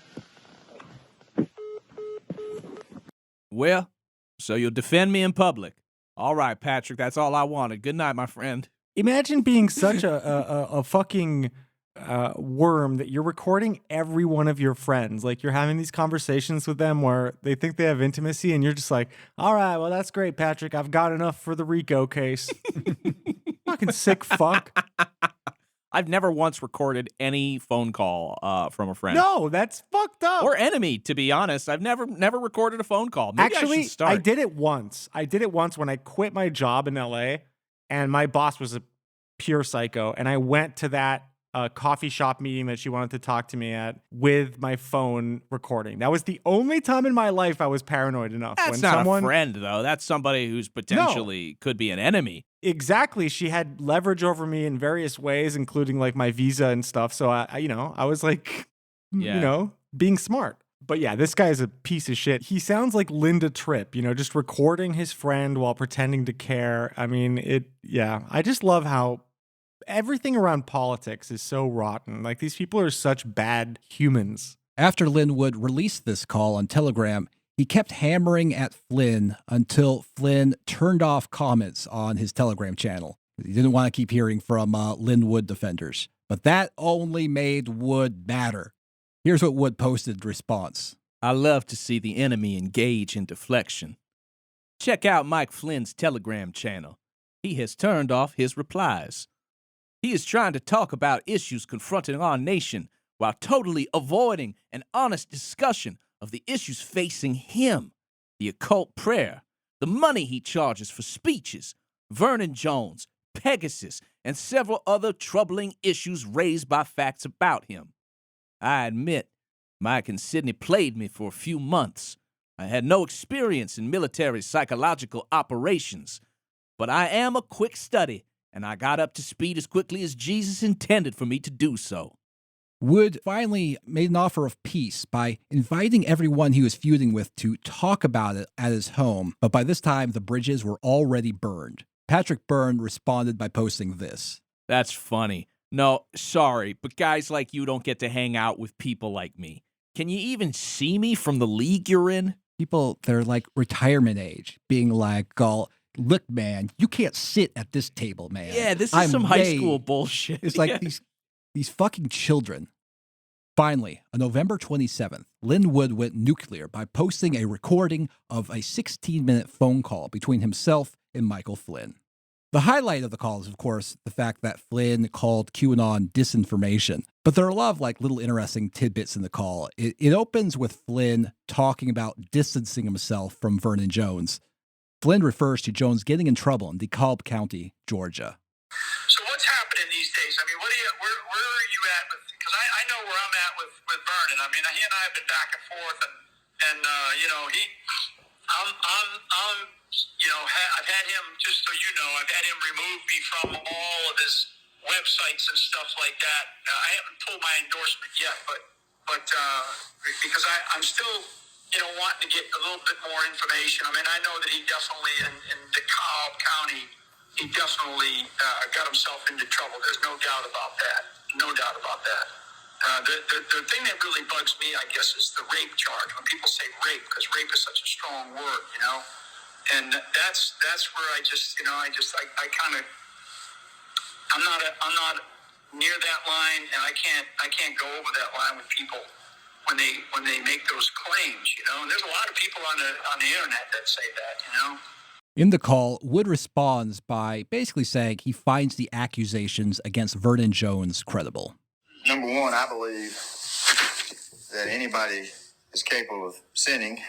Well, so you'll defend me in public. All right, Patrick, that's all I wanted. Good night, my friend. Imagine being such a fucking worm that you're recording every one of your friends. Like you're having these conversations with them where they think they have intimacy and you're just like, all right, well, that's great, Patrick. I've got enough for the Rico case. Fucking sick fuck. I've never once recorded any phone call from a friend. No, that's fucked up. Or enemy, to be honest. I've never recorded a phone call. Maybe Actually, I should start. I did it once. When I quit my job in LA and my boss was a pure psycho. And I went to that coffee shop meeting that she wanted to talk to me at with my phone recording. That was the only time in my life I was paranoid enough. That's not a friend, though. That's somebody who's potentially could be an enemy. Exactly. She had leverage over me in various ways, including like my visa and stuff. So I was like, being smart. But yeah, this guy is a piece of shit. He sounds like Linda Tripp, just recording his friend while pretending to care. I mean, I just love how everything around politics is so rotten. Like, these people are such bad humans. After Linn Wood released this call on Telegram, he kept hammering at Flynn until Flynn turned off comments on his Telegram channel. He didn't want to keep hearing from Linn Wood defenders. But that only made Wood madder. Here's what Wood posted in response. I love to see the enemy engage in deflection. Check out Mike Flynn's Telegram channel. He has turned off his replies. He is trying to talk about issues confronting our nation while totally avoiding an honest discussion of the issues facing him, the occult prayer, the money he charges for speeches, Vernon Jones, Pegasus, and several other troubling issues raised by facts about him. I admit, Mike and Sidney played me for a few months. I had no experience in military psychological operations, but I am a quick study, and I got up to speed as quickly as Jesus intended for me to do so. Wood finally made an offer of peace by inviting everyone he was feuding with to talk about it at his home, but by this time the bridges were already burned. Patrick Byrne responded by posting this. That's funny. No, sorry, but guys like you don't get to hang out with people like me. Can you even see me from the league you're in? People, they're like retirement age, being like, oh, look, man, you can't sit at this table, man. Yeah, this is some high school bullshit. It's like these fucking children. Finally, on November 27th, Linn Wood went nuclear by posting a recording of a 16-minute phone call between himself and Michael Flynn. The highlight of the call is, of course, the fact that Flynn called QAnon disinformation. But there are a lot of little interesting tidbits in the call. It opens with Flynn talking about distancing himself from Vernon Jones. Flynn refers to Jones getting in trouble in DeKalb County, Georgia. So what's happening these days? I mean, where are you at with? Because I know where I'm at with Byrne. I mean, he and I have been back and forth, and I've had him, just so you know, I've had him remove me from all of his websites and stuff like that. I haven't pulled my endorsement yet, but because I'm still, wanting to get a little bit more information. I mean, I know that he definitely, in DeKalb County, he definitely got himself into trouble. There's no doubt about that. No doubt about that. The thing that really bugs me, I guess, is the rape charge. When people say rape, because rape is such a strong word, and that's where I'm not near that line, and I can't go over that line with people when they make those claims, And there's a lot of people on the internet that say that, In the call, Wood responds by basically saying he finds the accusations against Vernon Jones credible. Number one, I believe that anybody is capable of sinning,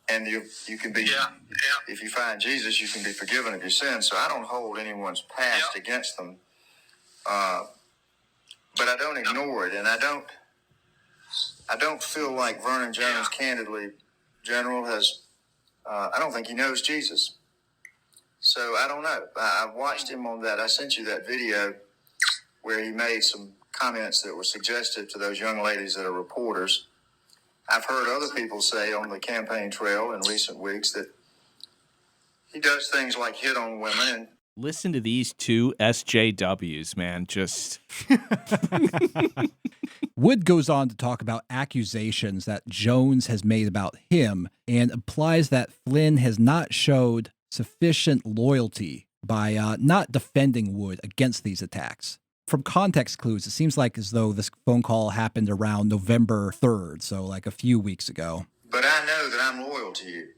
and you can be, if you find Jesus, you can be forgiven of your sins. So I don't hold anyone's past against them, but I don't ignore it, and I don't feel like Vernon Jones, candidly, General, I don't think he knows Jesus. So I don't know. I watched him on that. I sent you that video where he made some comments that were suggestive to those young ladies that are reporters. I've heard other people say on the campaign trail in recent weeks that he does things like hit on women. And listen to these two SJWs, man. Just Wood goes on to talk about accusations that Jones has made about him and implies that Flynn has not showed sufficient loyalty by not defending Wood against these attacks. From context clues, it seems like as though this phone call happened around November 3rd, so like a few weeks ago. But I know that I'm loyal to you.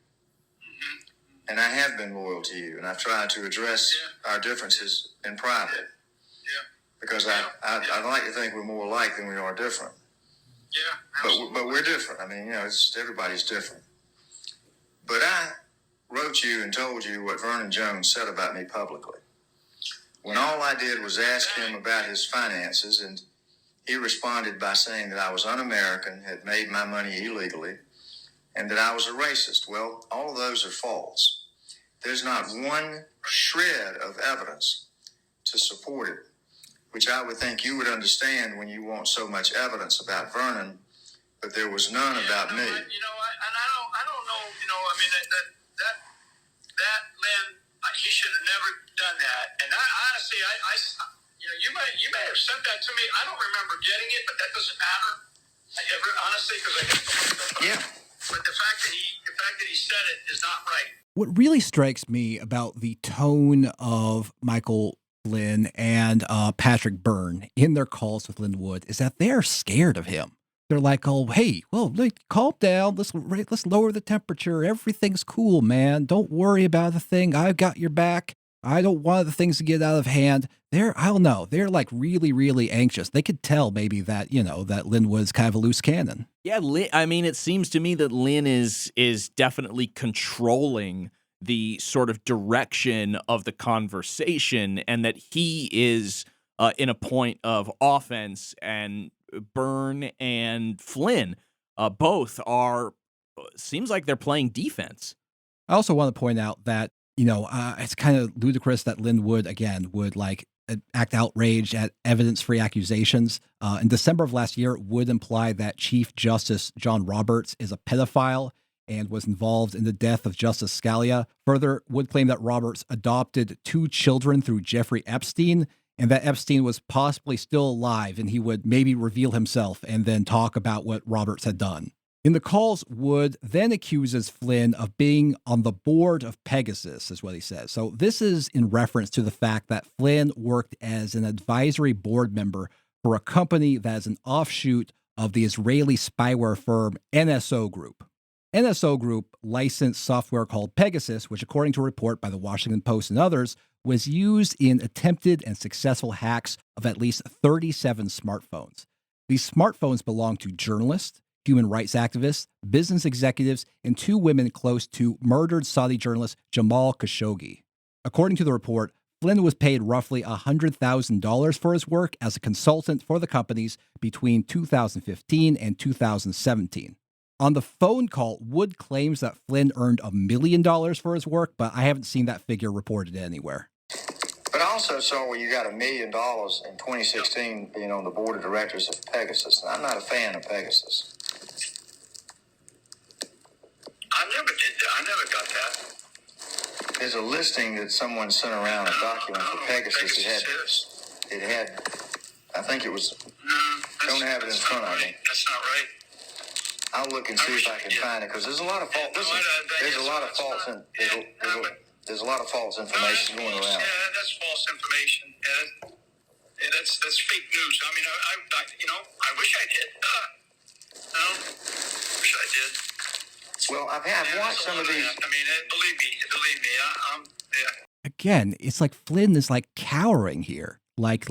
And I have been loyal to you. And I've tried to address our differences in private. Because I like to think we're more alike than we are different. But we're different. I mean, everybody's different. But I wrote you and told you what Vernon Jones said about me publicly. When all I did was ask him about his finances, and he responded by saying that I was un-American, had made my money illegally, and that I was a racist. Well, all of those are false. There's not one shred of evidence to support it, which I would think you would understand when you want so much evidence about Vernon but there was none about me. I don't know. I mean, that Lynn, he should have never done that. And honestly, you may have sent that to me. I don't remember getting it, but that doesn't matter. Honestly, because I get Yeah. But the fact that he said it is not right. What really strikes me about the tone of Michael Flynn and Patrick Byrne in their calls with Linn Wood is that they're scared of him. They're like, oh, hey, well, calm down. Let's lower the temperature. Everything's cool, man. Don't worry about a thing. I've got your back. I don't want the things to get out of hand. I don't know. They're like really, really anxious. They could tell maybe that, that Linn Wood's kind of a loose cannon. Yeah, I mean, it seems to me that Lynn is definitely controlling the sort of direction of the conversation, and that he is in a point of offense, and Byrne and Flynn both are, seems like they're playing defense. I also want to point out that, it's kind of ludicrous that Linn Wood, again, would act outraged at evidence-free accusations. In December of last year, Wood implied that Chief Justice John Roberts is a pedophile and was involved in the death of Justice Scalia. Further, Wood claimed that Roberts adopted 2 children through Jeffrey Epstein, and that Epstein was possibly still alive, and he would maybe reveal himself and then talk about what Roberts had done. In the calls, Wood then accuses Flynn of being on the board of Pegasus, is what he says. So this is in reference to the fact that Flynn worked as an advisory board member for a company that is an offshoot of the Israeli spyware firm NSO Group. NSO Group licensed software called Pegasus, which, according to a report by the Washington Post and others, was used in attempted and successful hacks of at least 37 smartphones. These smartphones belong to journalists, human rights activists, business executives, and 2 women close to murdered Saudi journalist Jamal Khashoggi. According to the report, Flynn was paid roughly $100,000 for his work as a consultant for the companies between 2015 and 2017. On the phone call, Wood claims that Flynn earned $1 million for his work, but I haven't seen that figure reported anywhere. But I also saw where you got $1 million in 2016 being on the board of directors of Pegasus. And I'm not a fan of Pegasus. I never got that. There's a listing that someone sent around, a document for Pegasus. It had, I think it was, don't have it in front of me. That's not right. I'll look and see if I can find it, because there's a lot of there's a lot of false information going around. Yeah, that's false information. Yeah, that's fake news. I mean, I wish I did. Wish I did. Well, I've watched some of these. I mean, believe me. Yeah. Again, it's like Flynn is cowering here. Like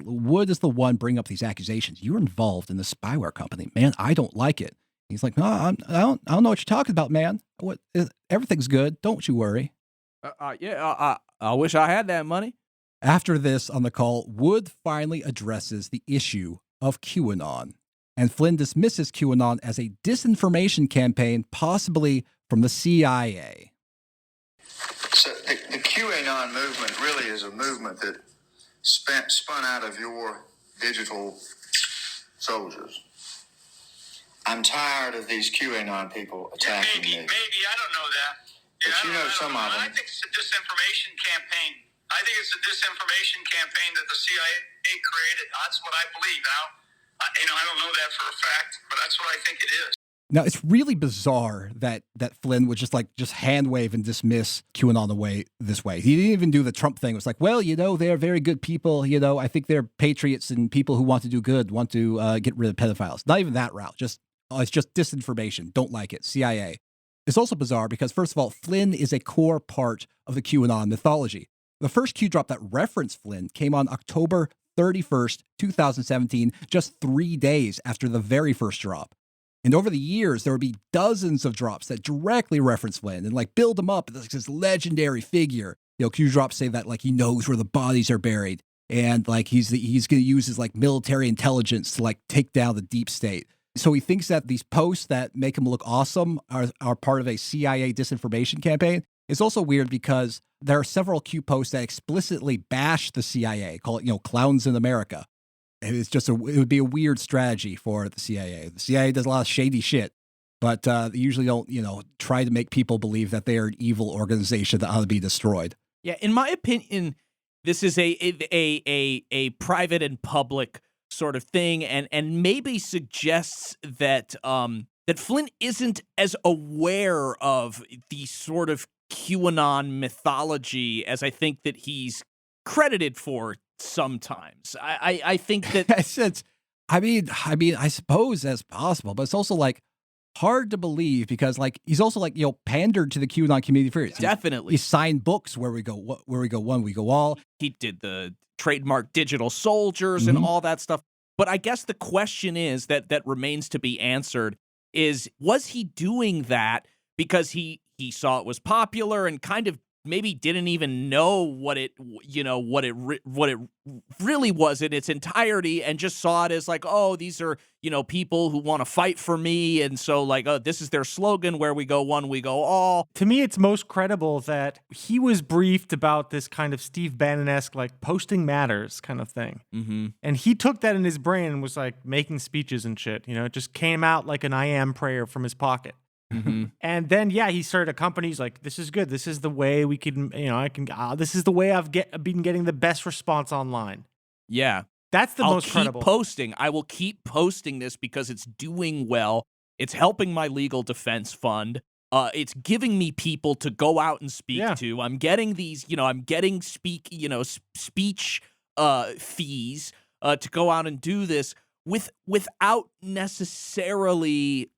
Wood is the one bringing up these accusations. You're involved in the spyware company, man. I don't like it. He's like, no, I don't know what you're talking about, man. Everything's good. Don't you worry. I wish I had that money. After this on the call, Wood finally addresses the issue of QAnon. And Flynn dismisses QAnon as a disinformation campaign, possibly from the CIA. So the QAnon movement really is a movement that spun out of your digital soldiers. I'm tired of these QAnon people attacking me. Maybe, I don't know that. Yeah, but some of them. I think it's a disinformation campaign. I think it's a disinformation campaign that the CIA created. That's what I believe. Now, I don't know that for a fact, but that's what I think it is. Now, it's really bizarre that Flynn would just hand wave and dismiss QAnon this way. He didn't even do the Trump thing. It was like, well, they're very good people. I think they're patriots and people who want to do good, want to get rid of pedophiles. Not even that route. It's just disinformation. Don't like it. CIA. It's also bizarre because, first of all, Flynn is a core part of the QAnon mythology. The first Q drop that referenced Flynn came on October 31st, 2017, just 3 days after the very first drop. And over the years, there would be dozens of drops that directly reference Flynn and build him up as this legendary figure. Q drops say that he knows where the bodies are buried, and he's going to use his military intelligence to take down the deep state. So he thinks that these posts that make him look awesome are part of a CIA disinformation campaign. It's also weird because there are several Q posts that explicitly bash the CIA, call it, clowns in America. it would be a weird strategy for the CIA. The CIA does a lot of shady shit, but they usually don't, try to make people believe that they are an evil organization that ought to be destroyed. Yeah, in my opinion, this is a private and public sort of thing, and maybe suggests that that Flynn isn't as aware of the sort of QAnon mythology as I think that he's credited for sometimes. I think that I suppose that's possible, but it's also like hard to believe because like he's also like pandered to the QAnon community first. Definitely, he signed books where we go one, we go all. He did the trademark digital soldiers and all that stuff. But I guess the question is that remains to be answered is, was he doing that because he saw it was popular and kind of maybe didn't even know what it really was in its entirety, and just saw it as like, oh, these are, people who want to fight for me, and so like, oh, this is their slogan, where we go one, we go all. To me, it's most credible that he was briefed about this kind of Steve Bannon-esque, like, posting matters kind of thing. Mm-hmm. And he took that in his brain and was like making speeches and shit, it just came out like an I am prayer from his pocket. Mm-hmm. And then, he started a company. He's like, this is good. This is the way we can, this is the way I've been getting the best response online. Yeah. That's the most credible. I will keep posting this because it's doing well. It's helping my legal defense fund. It's giving me people to go out and speak to. I'm getting these, I'm getting speech fees to go out and do this without necessarily,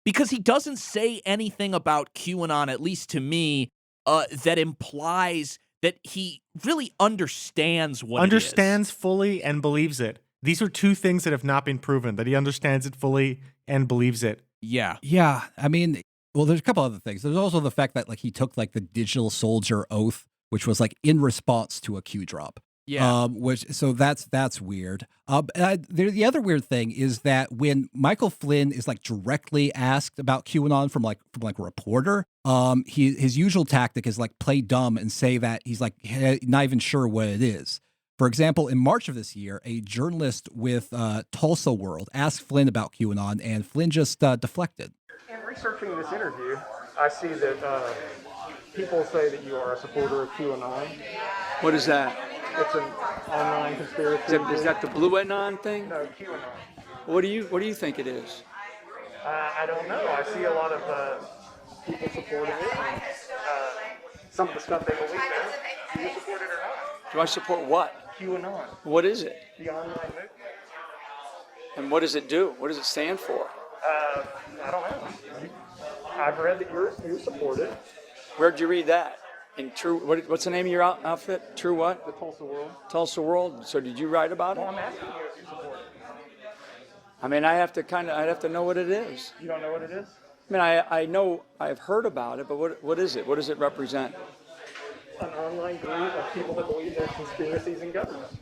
because he doesn't say anything about QAnon, at least to me, that implies that he really understands what it is. Fully and believes it. These are two things that have not been proven, that he understands it fully and believes it. Yeah. Yeah. I mean, well, there's a couple other things. There's also the fact that like he took like the digital soldier oath, which was like in response to a Q drop. Yeah. So that's weird. The other weird thing is that when Michael Flynn is like directly asked about QAnon from a reporter, his usual tactic is like play dumb and say that he's like not even sure what it is. For example, in March of this year, a journalist with Tulsa World asked Flynn about QAnon, and Flynn just deflected. In researching this interview, I see that people say that you are a supporter of QAnon. What is that? It's an online conspiracy. Is that the Blue Anon thing? No, QAnon. What do you think it is? I don't know. I see a lot of people supporting it. And, some of the stuff they believe in. Do you support it or not? Do I support what? QAnon. What is it? The online movement. And what does it do? What does it stand for? I don't know. I've read that you support it. Where'd you read that? In True, what's the name of your outfit? True what? The Tulsa World. Tulsa World. So did you write about it? Well, I'm asking you if you support it. I mean, I'd have to know what it is. You don't know what it is? I mean, I know I've heard about it, but what is it? What does it represent? An online group of people that believe there's conspiracies in government.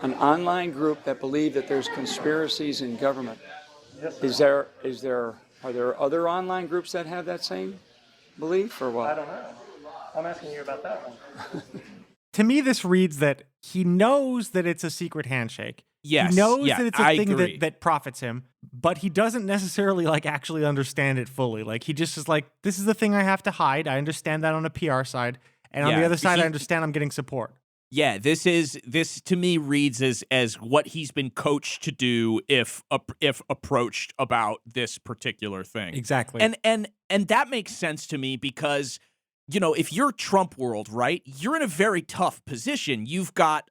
An online group that believe that there's conspiracies in government. Yes, sir. Are there other online groups that have that same belief, or what? I don't know. I'm asking you about that one. To me, this reads that he knows that it's a secret handshake. Yes. He knows that it's a I thing agree. that profits him, but he doesn't necessarily like actually understand it fully. Like he just is like, this is the thing I have to hide. I understand that on a PR side. And on the other side, I understand I'm getting support. Yeah, this to me reads as what he's been coached to do if approached about this particular thing. Exactly. And that makes sense to me because, if you're Trump world, right, you're in a very tough position. You've got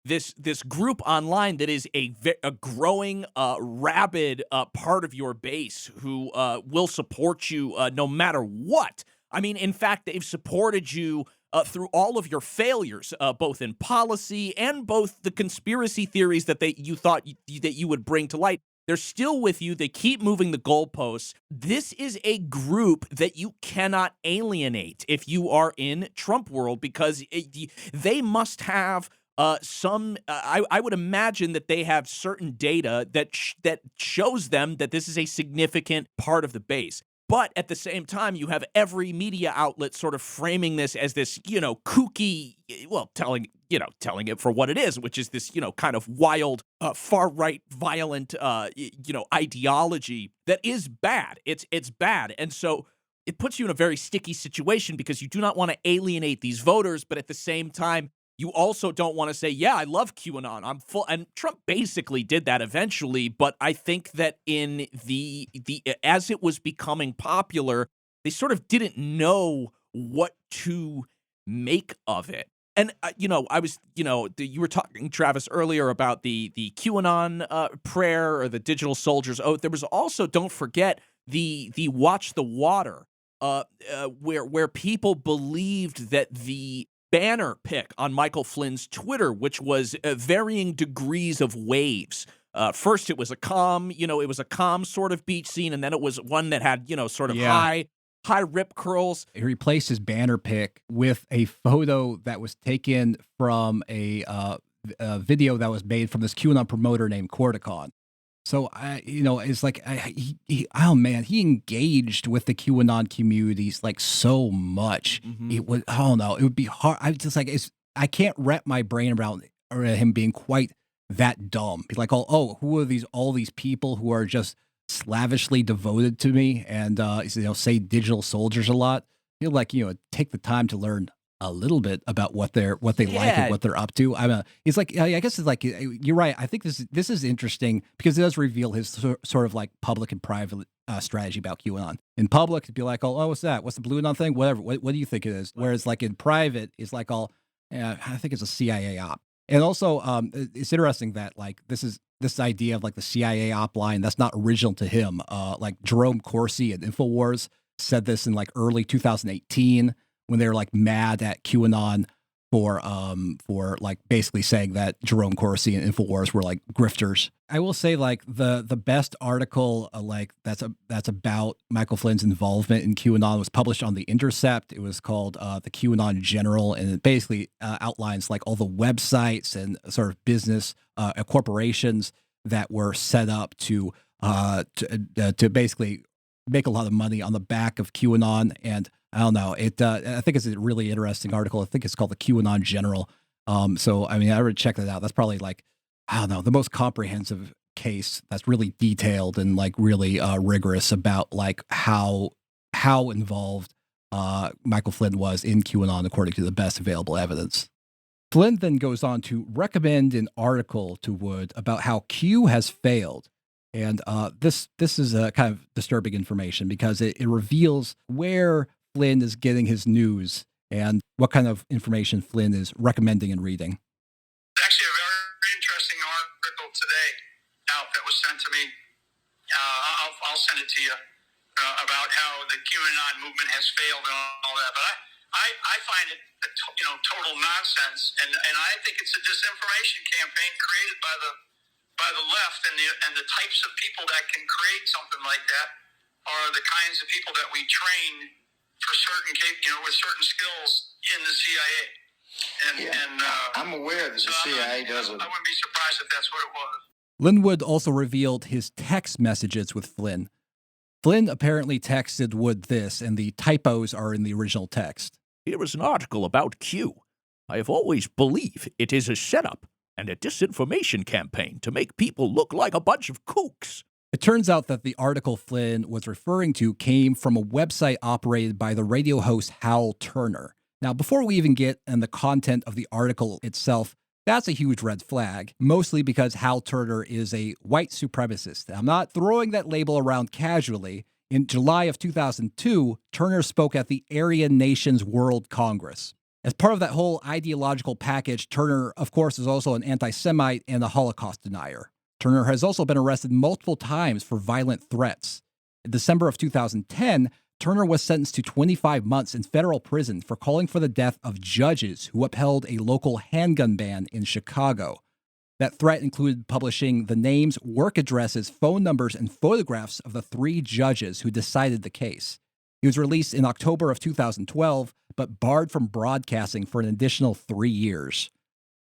this group online that is a growing, rabid part of your base who will support you no matter what. I mean, in fact, they've supported you through all of your failures, both in policy and both the conspiracy theories that you thought that you would bring to light. They're still with you. They keep moving the goalposts. This is a group that you cannot alienate if you are in Trump world, because they must have some. I would imagine that they have certain data that shows them that this is a significant part of the base. But at the same time, you have every media outlet sort of framing this as this, kooky, well, telling it for what it is, which is this, kind of wild, far-right, violent, ideology that is bad. It's bad. And so it puts you in a very sticky situation because you do not want to alienate these voters, but at the same time, you also don't want to say, yeah, I love QAnon. I'm full. And Trump basically did that eventually. But I think that in the as it was becoming popular, they sort of didn't know what to make of it. And, I was, you were talking, Travis, earlier about the QAnon prayer or the digital soldier's oath. There was also, don't forget, the watch the water, where people believed that the banner pick on Michael Flynn's Twitter, which was varying degrees of waves. First, it was a calm sort of beach scene, and then it was one that had, sort of high rip curls. He replaced his banner pick with a photo that was taken from a video that was made from this QAnon promoter named Corticon. So, it's like, oh man, he engaged with the QAnon communities like so much. Mm-hmm. It was, I don't know, it would be hard. I just like, I can't wrap my brain around him being quite that dumb. Be like, who are all these people who are just slavishly devoted to me and, say digital soldiers a lot. I feel like, take the time to learn a little bit about what they like and what they're up to. It's like, I guess it's like, you're right. I think this is interesting because it does reveal his sort of like public and private strategy about QAnon. In public, it'd be like, what's that? What's the Blue Anon thing? Whatever. What do you think it is? Whereas like in private, it's like I think it's a CIA op. And also, it's interesting that like this idea of like the CIA op line, that's not original to him. Like Jerome Corsi at InfoWars said this in like early 2018 when they were like mad at QAnon for like basically saying that Jerome Corsi and InfoWars were like grifters. I will say like the best article like that's about Michael Flynn's involvement in QAnon was published on The Intercept. It was called The QAnon General, and it basically outlines like all the websites and sort of business corporations that were set up to basically make a lot of money on the back of QAnon. And I don't know, I think it's a really interesting article. I think it's called The QAnon General. So, I mean, I would check that out. That's probably like, I don't know, the most comprehensive case that's really detailed and like really rigorous about like how involved Michael Flynn was in QAnon according to the best available evidence. Flynn then goes on to recommend an article to Wood about how Q has failed. And this is kind of disturbing information because it reveals where Flynn is getting his news and what kind of information Flynn is recommending and reading. Actually, a very interesting article today out that was sent to me. I'll send it to you about how the QAnon movement has failed and all that. But I find it total nonsense, and I think it's a disinformation campaign created by the left, and the types of people that can create something like that are the kinds of people that we train for certain, with certain skills in the CIA. And I'm aware that the CIA doesn't. I wouldn't be surprised if that's what it was. Linn Wood also revealed his text messages with Flynn. Flynn apparently texted Wood this, and the typos are in the original text. Here is an article about Q. I have always believed it is a setup and a disinformation campaign to make people look like a bunch of kooks. It turns out that the article Flynn was referring to came from a website operated by the radio host Hal Turner. Now, before we even get in the content of the article itself, that's a huge red flag, mostly because Hal Turner is a white supremacist. I'm not throwing that label around casually. In July of 2002, Turner spoke at the Aryan Nations World Congress. As part of that whole ideological package, Turner, of course, is also an anti-Semite and a Holocaust denier. Turner has also been arrested multiple times for violent threats. In December of 2010, Turner was sentenced to 25 months in federal prison for calling for the death of judges who upheld a local handgun ban in Chicago. That threat included publishing the names, work addresses, phone numbers, and photographs of the 3 judges who decided the case. He was released in October of 2012, but barred from broadcasting for an additional 3 years.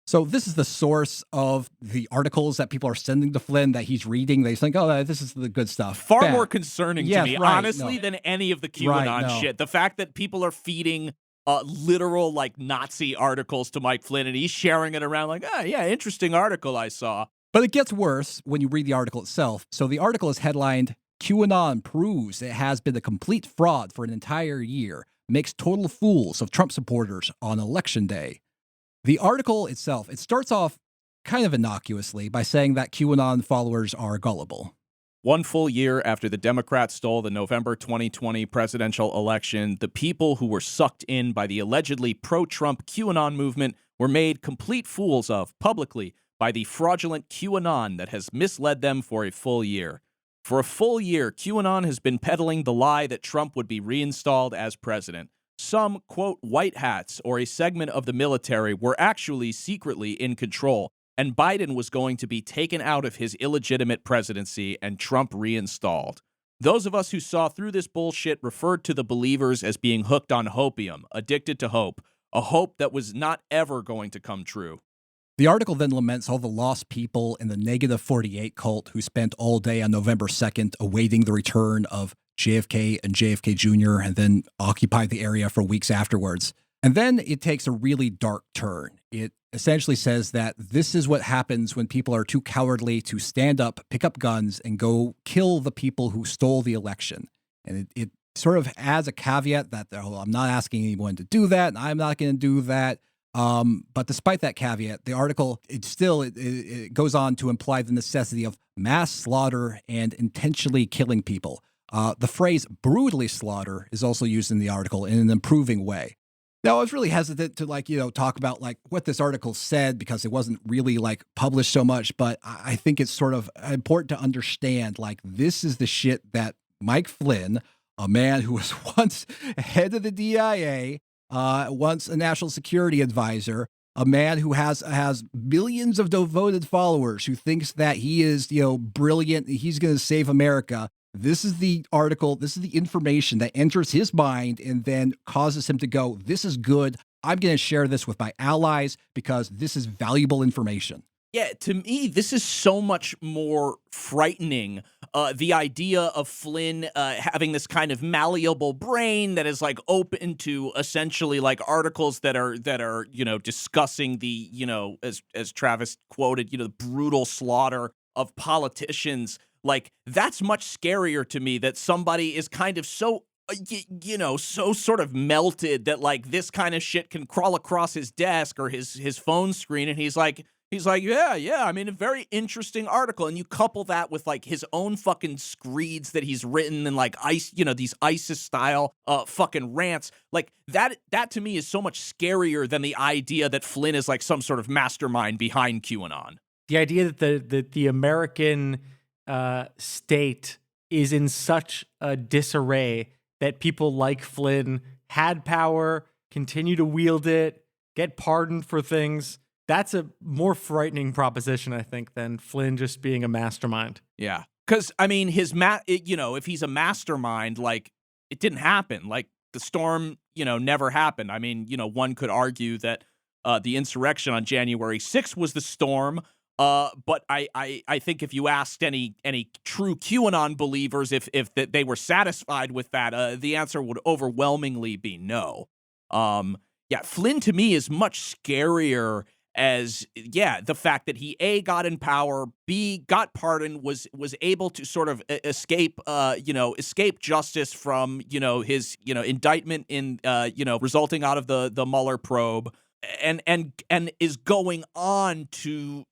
So this is the source of the articles that people are sending to Flynn that he's reading. They think, oh, this is the good stuff. Far Bad. more concerning to Yes, me, right, honestly, no. than any of the QAnon Right, no. shit. The fact that people are feeding literal like Nazi articles to Mike Flynn and he's sharing it around like, oh, yeah, interesting article I saw. But it gets worse when you read the article itself. So the article is headlined, QAnon proves it has been a complete fraud for an entire year, makes total fools of Trump supporters on Election Day. The article itself, it starts off kind of innocuously by saying that QAnon followers are gullible. 1 full year after the Democrats stole the November 2020 presidential election, the people who were sucked in by the allegedly pro-Trump QAnon movement were made complete fools of publicly by the fraudulent QAnon that has misled them for a full year. For a full year, QAnon has been peddling the lie that Trump would be reinstalled as president. Some, quote, white hats or a segment of the military were actually secretly in control, and Biden was going to be taken out of his illegitimate presidency and Trump reinstalled. Those of us who saw through this bullshit referred to the believers as being hooked on hopium, addicted to hope, a hope that was not ever going to come true. The article then laments all the lost people in the Negative 48 cult who spent all day on November 2nd awaiting the return of JFK and JFK Jr. and then occupied the area for weeks afterwards. And then it takes a really dark turn. It essentially says that this is what happens when people are too cowardly to stand up, pick up guns, and go kill the people who stole the election. And it sort of adds a caveat that, oh, I'm not asking anyone to do that, and I'm not going to do that. But despite that caveat, the article, it goes on to imply the necessity of mass slaughter and intentionally killing people. The phrase brutally slaughter is also used in the article in an improving way. Now, I was really hesitant to talk about what this article said because it wasn't really published so much, but I think it's sort of important to understand this is the shit that Mike Flynn, a man who was once head of the DIA, once a national security advisor, a man who has millions of devoted followers who thinks that he is, brilliant, he's going to save America. This is the article, this is the information that enters his mind and then causes him to go, this is good. I'm going to share this with my allies because this is valuable information. Yeah, to me, this is so much more frightening. The idea of Flynn having this kind of malleable brain that is open to essentially articles that are discussing the as Travis quoted the brutal slaughter of politicians. That's much scarier to me that somebody is kind of so so sort of melted that this kind of shit can crawl across his desk or his phone screen and he's like, yeah, I mean, a very interesting article. And you couple that with his own fucking screeds that he's written and these ISIS style fucking rants. That to me is so much scarier than the idea that Flynn is some sort of mastermind behind QAnon. The idea that the American state is in such a disarray that people like Flynn had power, continue to wield it, get pardoned for things. That's a more frightening proposition, I think, than Flynn just being a mastermind. Yeah. Because, I mean, if he's a mastermind, it didn't happen. The storm, never happened. I mean, one could argue that the insurrection on January 6th was the storm. But I think if you asked any true QAnon believers if they were satisfied with that, the answer would overwhelmingly be no. Yeah, Flynn to me is much scarier as, the fact that he A, got in power, B, got pardoned, was able to sort of escape justice from, his, indictment in, resulting out of the Mueller probe. And is going on to,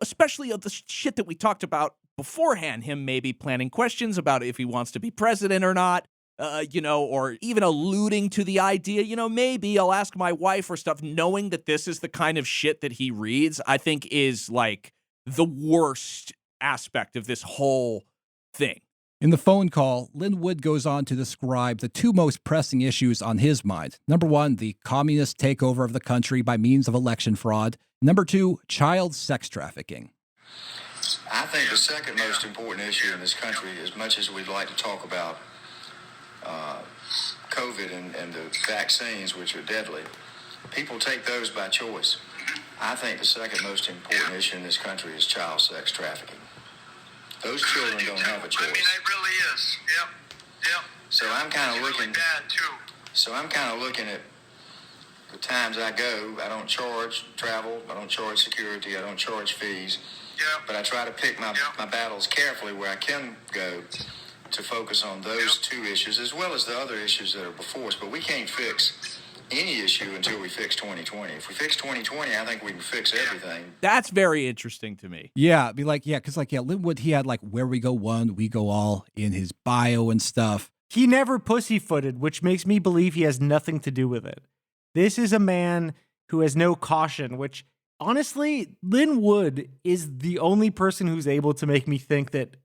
especially of the shit that we talked about beforehand, him maybe planning questions about if he wants to be president or not, or even alluding to the idea, maybe I'll ask my wife or stuff, knowing that this is the kind of shit that he reads, I think is the worst aspect of this whole thing. In the phone call, Linn Wood goes on to describe the two most pressing issues on his mind. Number one, the communist takeover of the country by means of election fraud. Number two, child sex trafficking. I think the second most important issue in this country, as much as we'd like to talk about COVID and the vaccines, which are deadly, people take those by choice. I think the second most important issue in this country is child sex trafficking. Those children don't have a choice. I mean, it really is. Yep. So I'm kind of looking. Really bad too. So I'm kind of looking at the times I go. I don't charge travel. I don't charge security. I don't charge fees. Yeah. But I try to pick my battles carefully where I can go to focus on those two issues as well as the other issues that are before us. But we can't fix any issue until we fix 2020. If we fix 2020, I think we can fix everything. That's very interesting to me. Yeah, be like, because Linn Wood, he had like where we go one, we go all in his bio and stuff. He never pussyfooted, which makes me believe he has nothing to do with it. This is a man who has no caution, which honestly, Linn Wood is the only person who's able to make me think that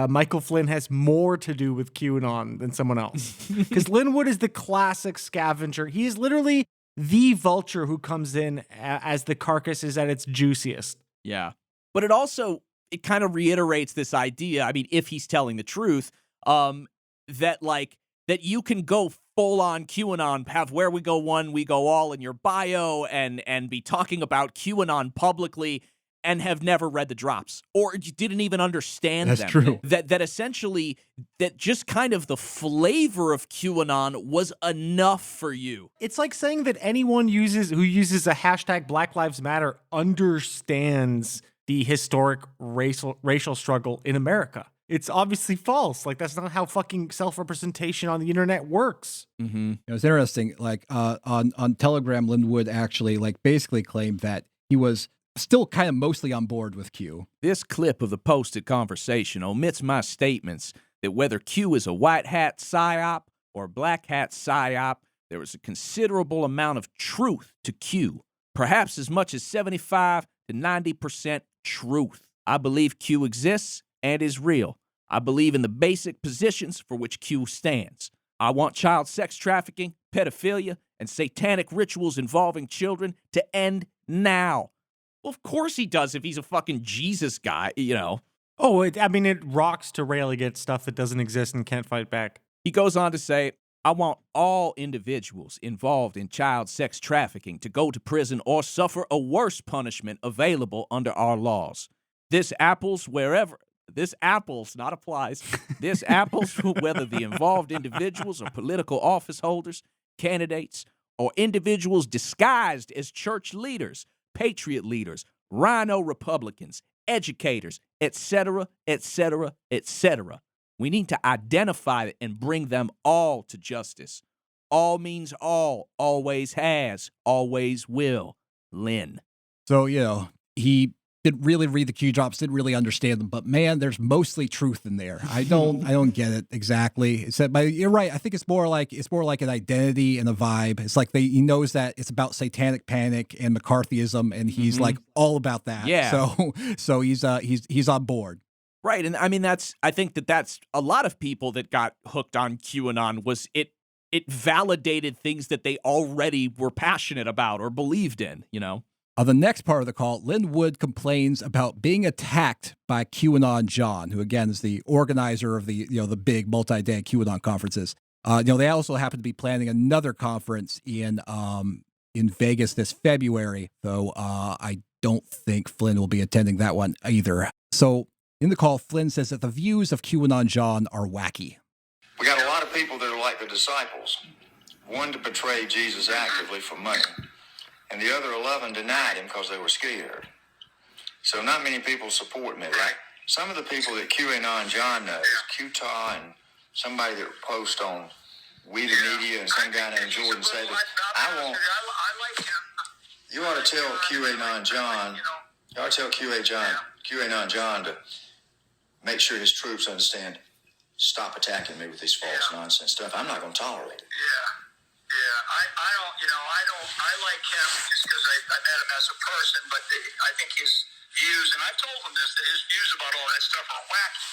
Michael Flynn has more to do with QAnon than someone else. Because Linn Wood is the classic scavenger. He is literally the vulture who comes in as the carcass is at its juiciest. Yeah. But it kind of reiterates this idea, I mean, if he's telling the truth, that you can go full on QAnon, have where we go one, we go all in your bio and be talking about QAnon publicly and have never read the drops or you didn't even understand them. That's true. That essentially, that just kind of the flavor of QAnon was enough for you. It's like saying that anyone who uses a hashtag Black Lives Matter understands the historic racial struggle in America. It's obviously false. Like, that's not how fucking self-representation on the internet works. Mm-hmm. It was interesting. Like on Telegram, Linn Wood actually basically claimed that he was still kind of mostly on board with Q. This clip of the posted conversation omits my statements that whether Q is a white hat psyop or a black hat psyop, there is a considerable amount of truth to Q, perhaps as much as 75 to 90% truth. I believe Q exists and is real. I believe in the basic positions for which Q stands. I want child sex trafficking, pedophilia, and satanic rituals involving children to end now. Well, of course he does if he's a fucking Jesus guy, you know. Oh, it rocks to rail against stuff that doesn't exist and can't fight back. He goes on to say, I want all individuals involved in child sex trafficking to go to prison or suffer a worse punishment available under our laws. This apples, not applies. This apples whether the involved individuals are political office holders, candidates, or individuals disguised as church leaders, patriot leaders, rhino Republicans, educators, etc., etc., etc. We need to identify and bring them all to justice. All means all, always has, always will. Lynn. So, he didn't really read the Q drops, didn't really understand them, but man, there's mostly truth in there. I don't get it exactly. But you're right. I think it's more like an identity and a vibe. It's like he knows that it's about satanic panic and McCarthyism, and he's like all about that. Yeah. So he's on board. Right, and I mean I think that's a lot of people that got hooked on QAnon was it validated things that they already were passionate about or believed in, you know. On the next part of the call, Linn Wood complains about being attacked by QAnon John, who again is the organizer of the big multi-day QAnon conferences. They also happen to be planning another conference in Vegas this February, though I don't think Flynn will be attending that one either. So in the call, Flynn says that the views of QAnon John are wacky. We got a lot of people that are like the disciples. One to betray Jesus actively for money, and the other 11 denied him because they were scared. So not many people support me, right? Some of the people that QAnon John knows, Qta and somebody that posts on We the Media and some guy named Jordan say that I like him. You ought to tell QAnon John, QAnon John to make sure his troops understand, stop attacking me with this false nonsense stuff. I'm not going to tolerate it. I like him just because I met him as a person, but I think his views, and I've told him this, that his views about all that stuff are wacky.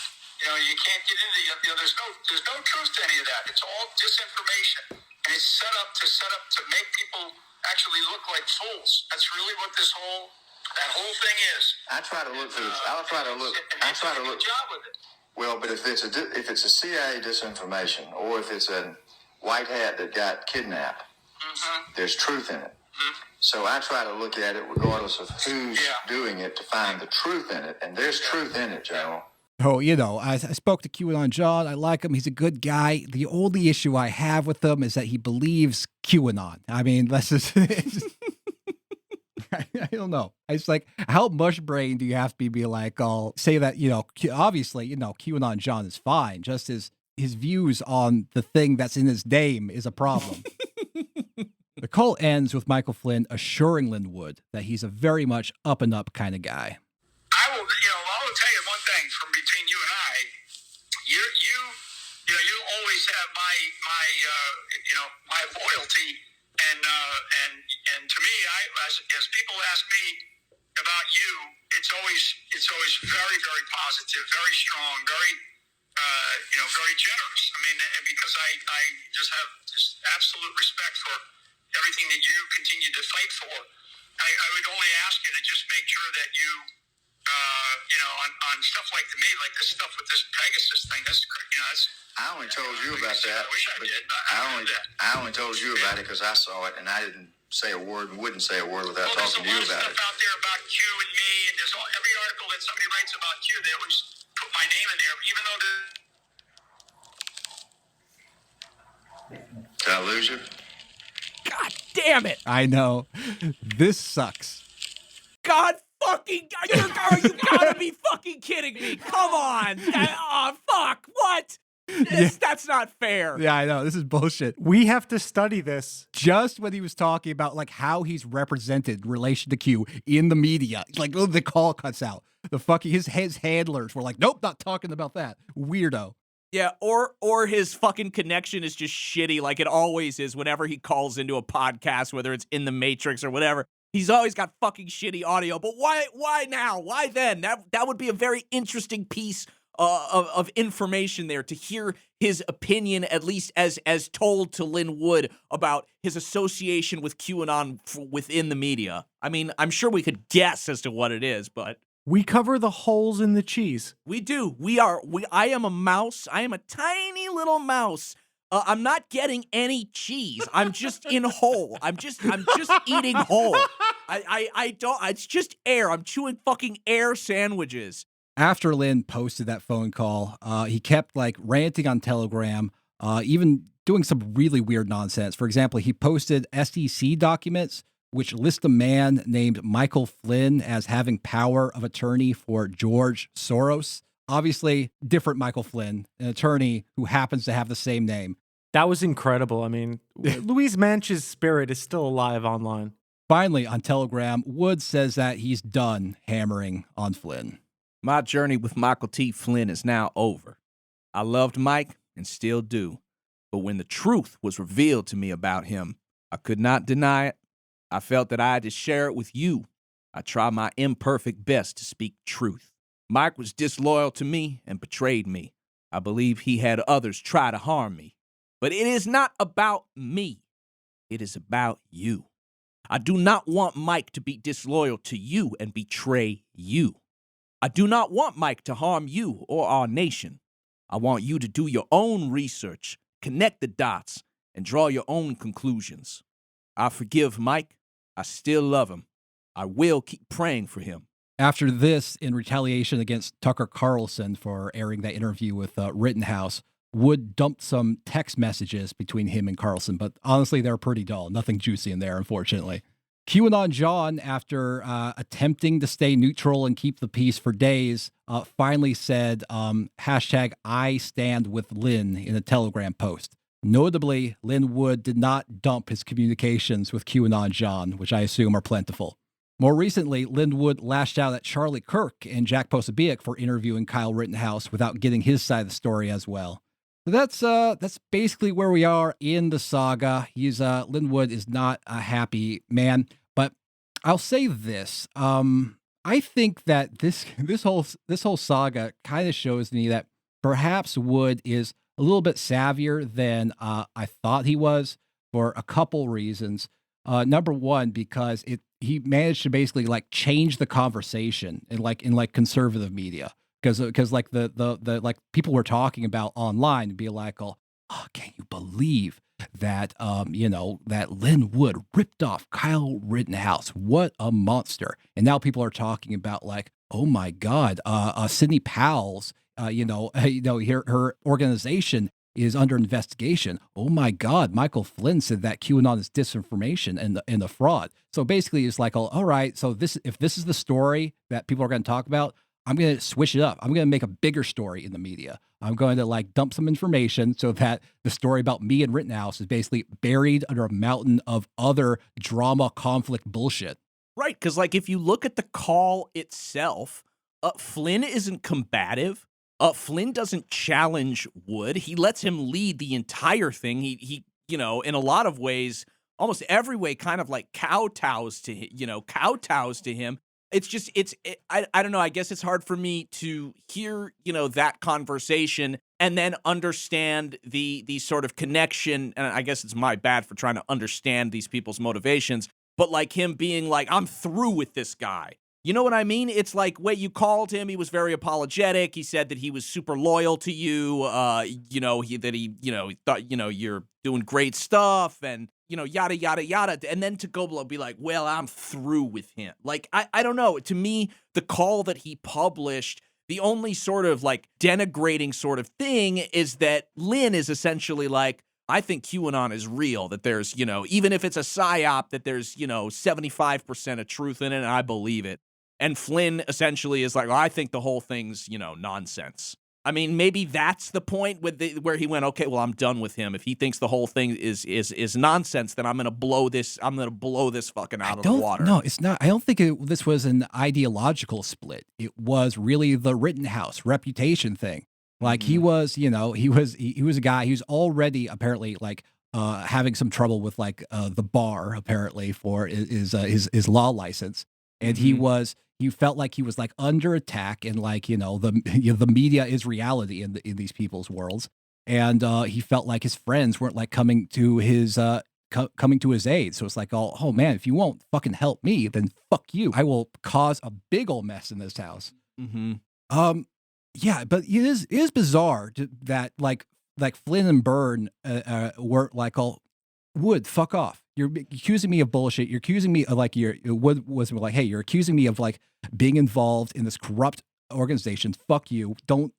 You can't get into there's no truth to any of that. It's all disinformation, and it's set up to make people actually look like fools. That's really what that whole thing is. I try to look for. I'll try to look. I try to look. Job with it. Well, but if it's a CIA disinformation, or if it's a white hat that got kidnapped, there's truth in it. So I try to look at it regardless of who's doing it to find the truth in it. And there's truth in it, General. Oh, I spoke to QAnon John. I like him. He's a good guy. The only issue I have with him is that he believes QAnon. I mean, that's just... I don't know. It's like, how much brain do you have to be like, I'll say that, obviously, QAnon John is fine. Just his views on the thing that's in his name is a problem. The call ends with Michael Flynn assuring Linn Wood that he's a very much up and up kind of guy. I will tell you one thing from between you and I. You'll always have my loyalty, and to me, as people ask me about you, it's always very, very positive, very strong, very very generous. I mean, because I just have just absolute respect for everything that you continue to fight for. I would only ask you to just make sure that you, on stuff like this stuff with this Pegasus thing, I only told you about that. I wish I did. I only told you about it because I saw it and I didn't say a word and wouldn't say a word without talking to you about it. There's a lot of stuff out there about Q and me, and there's every article that somebody writes about Q, they always put my name in there, even though Did I lose you? God damn it. I know. This sucks. God fucking, you gotta be fucking kidding me. Come on. Oh, fuck. What? That's not fair. Yeah, I know. This is bullshit. We have to study this. Just when he was talking about like how he's represented in relation to Q in the media, like the call cuts out. The fucking his handlers were like, nope, not talking about that. Weirdo. Yeah, or his fucking connection is just shitty like it always is whenever he calls into a podcast, whether it's in the Matrix or whatever. He's always got fucking shitty audio. But why now? Why then? That would be a very interesting piece of information there to hear his opinion, at least as told to Linn Wood, about his association with QAnon within the media. I mean, I'm sure we could guess as to what it is, but we cover the holes in the cheese. We do. I am a mouse. I am a tiny little mouse. I'm not getting any cheese. I'm just in whole. I'm just eating whole. I don't. It's just air. I'm chewing fucking air sandwiches. After Linn posted that phone call, he kept like ranting on Telegram, even doing some really weird nonsense. For example, he posted SEC documents which list a man named Michael Flynn as having power of attorney for George Soros. Obviously, different Michael Flynn, an attorney who happens to have the same name. That was incredible. I mean, Louise Manch's spirit is still alive online. Finally, on Telegram, Wood says that he's done hammering on Flynn. My journey with Michael T. Flynn is now over. I loved Mike and still do. But when the truth was revealed to me about him, I could not deny it. I felt that I had to share it with you. I tried my imperfect best to speak truth. Mike was disloyal to me and betrayed me. I believe he had others try to harm me. But it is not about me. It is about you. I do not want Mike to be disloyal to you and betray you. I do not want Mike to harm you or our nation. I want you to do your own research, connect the dots, and draw your own conclusions. I forgive Mike. I still love him. I will keep praying for him. After this, in retaliation against Tucker Carlson for airing that interview with Rittenhouse, Wood dumped some text messages between him and Carlson, but honestly, they're pretty dull. Nothing juicy in there, unfortunately. QAnon John, after attempting to stay neutral and keep the peace for days, finally said, hashtag I stand with Linn in a Telegram post. Notably, Linn Wood did not dump his communications with QAnon John, which I assume are plentiful. More recently, Linn Wood lashed out at Charlie Kirk and Jack Posobiec for interviewing Kyle Rittenhouse without getting his side of the story as well. So that's basically where we are in the saga. Linn Wood is not a happy man, but I'll say this. I think that this whole saga kind of shows me that perhaps Wood is a little bit savvier than I thought he was for a couple reasons. Number one, because he managed to basically like change the conversation in conservative media. Because like the people were talking about online and be like, oh, can you believe that, that Linn Wood ripped off Kyle Rittenhouse? What a monster. And now people are talking about like, oh my God, Sidney Powell's, her organization is under investigation. Oh my God, Michael Flynn said that QAnon is disinformation and the fraud. So basically it's like, all right, so if this is the story that people are going to talk about, I'm going to switch it up. I'm going to make a bigger story in the media. I'm going to like dump some information so that the story about me and Rittenhouse is basically buried under a mountain of other drama, conflict bullshit. Right, because like if you look at the call itself, Flynn isn't combative. Flynn doesn't challenge Wood. He lets him lead the entire thing. He in a lot of ways, almost every way, kind of like kowtows to him. It's just, I don't know. I guess it's hard for me to hear, that conversation and then understand the sort of connection. And I guess it's my bad for trying to understand these people's motivations. But like him being like, I'm through with this guy. You know what I mean? It's like, wait, you called him. He was very apologetic. He said that he was super loyal to you. He thought, you're doing great stuff and, yada, yada, yada. And then to go be like, well, I'm through with him. Like, I don't know. To me, the call that he published, the only sort of like denigrating sort of thing is that Lynn is essentially like, I think QAnon is real, that there's, even if it's a psyop, that there's, 75% of truth in it, and I believe it. And Flynn essentially is like, well, I think the whole thing's, nonsense. I mean, maybe that's the point where he went, okay, well, I'm done with him. If he thinks the whole thing is nonsense, then I'm going to blow this fucking out of the water. No, it's not. I don't think this was an ideological split. It was really the Rittenhouse reputation thing. Like he was, he was a guy who's already apparently like having some trouble with like the bar apparently for his law license, and he felt like he was like under attack, and like the media is reality in these people's worlds, and he felt like his friends weren't like coming to his aid. So it's like, oh man, if you won't fucking help me, then fuck you. I will cause a big old mess in this house. Yeah, but it is bizarre that like Flynn and Byrne were like, all Wood, fuck off. You're accusing me of bullshit. You're accusing me of like Wood was like, hey, you're accusing me of like being involved in this corrupt organization. Fuck you. Don't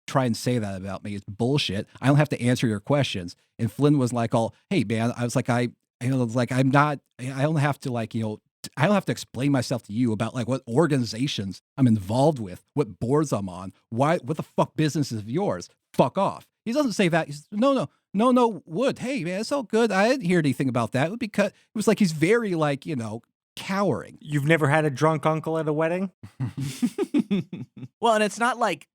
try and say that about me. It's bullshit. I don't have to answer your questions. And Flynn was like, all, hey man, I was like, I don't have to like, I don't have to explain myself to you about like what organizations I'm involved with, what boards I'm on, what the fuck business is of yours. Fuck off. He doesn't say that. He's no, Wood. Hey man, it's all good. I didn't hear anything about that. It was like he's very like, cowering. You've never had a drunk uncle at a wedding? Well, and it's not like,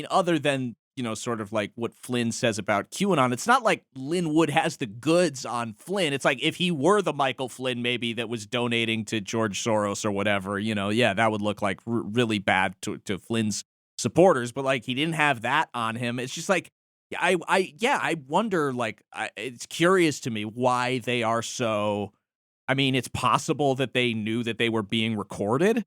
other than sort of like what Flynn says about QAnon, it's not like Linn Wood has the goods on Flynn. It's like if he were the Michael Flynn maybe that was donating to George Soros or whatever, that would look like really bad to Flynn's supporters. But like he didn't have that on him. It's just like, I wonder, like, it's curious to me why they are so, I mean, it's possible that they knew that they were being recorded.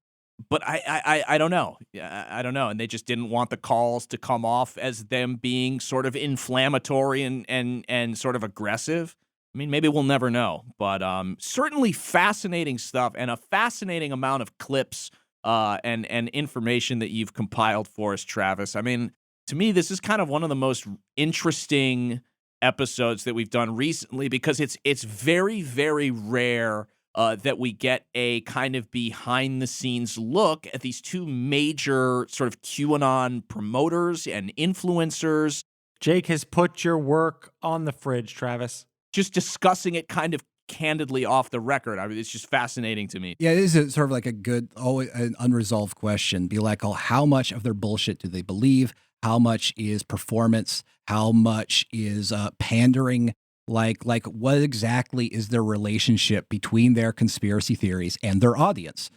But I don't know. I don't know. And they just didn't want the calls to come off as them being sort of inflammatory and sort of aggressive. I mean, maybe we'll never know. But certainly fascinating stuff and a fascinating amount of clips and information that you've compiled for us, Travis. I mean, to me, this is kind of one of the most interesting episodes that we've done recently because it's very, very rare that we get a kind of behind-the-scenes look at these two major sort of QAnon promoters and influencers. Jake has put your work on the fridge, Travis. Just discussing it kind of candidly off the record. I mean, it's just fascinating to me. Yeah, it is sort of like an unresolved question. Be like, how much of their bullshit do they believe? How much is performance? How much is pandering? Like what exactly is their relationship between their conspiracy theories and their audience?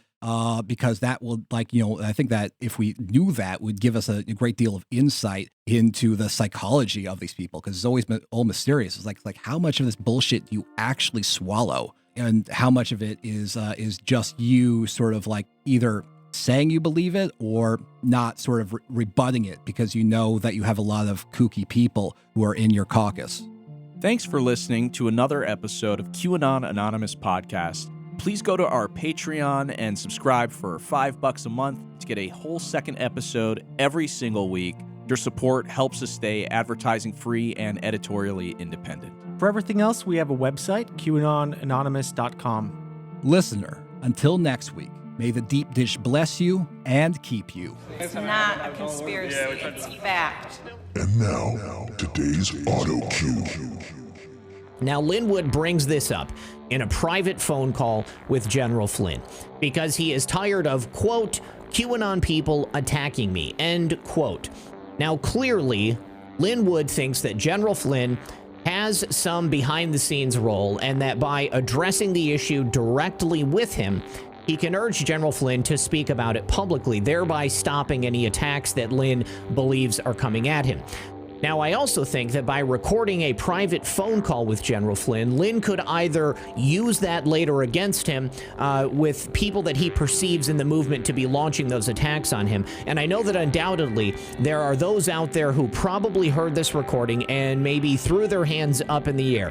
Because that will, I think that if we knew that, would give us a great deal of insight into the psychology of these people. Because it's always been all mysterious. It's like how much of this bullshit do you actually swallow, and how much of it is just you sort of like either saying you believe it or not sort of rebutting it because you know that you have a lot of kooky people who are in your caucus. Thanks for listening to another episode of QAnon Anonymous Podcast. Please go to our Patreon and subscribe for $5 a month to get a whole second episode every single week. Your support helps us stay advertising free and editorially independent. For everything else, we have a website, QAnonanonymous.com. Listener, until next week, may the deep dish bless you and keep you. It's not a conspiracy, it's fact. And now, today's auto cue. Now, Linn Wood brings this up in a private phone call with General Flynn because he is tired of, quote, QAnon people attacking me, end quote. Now, clearly, Linn Wood thinks that General Flynn has some behind-the-scenes role and that by addressing the issue directly with him, he can urge General Flynn to speak about it publicly, thereby stopping any attacks that Linn believes are coming at him. Now, I also think that by recording a private phone call with General Flynn, Linn could either use that later against him with people that he perceives in the movement to be launching those attacks on him. And I know that undoubtedly there are those out there who probably heard this recording and maybe threw their hands up in the air.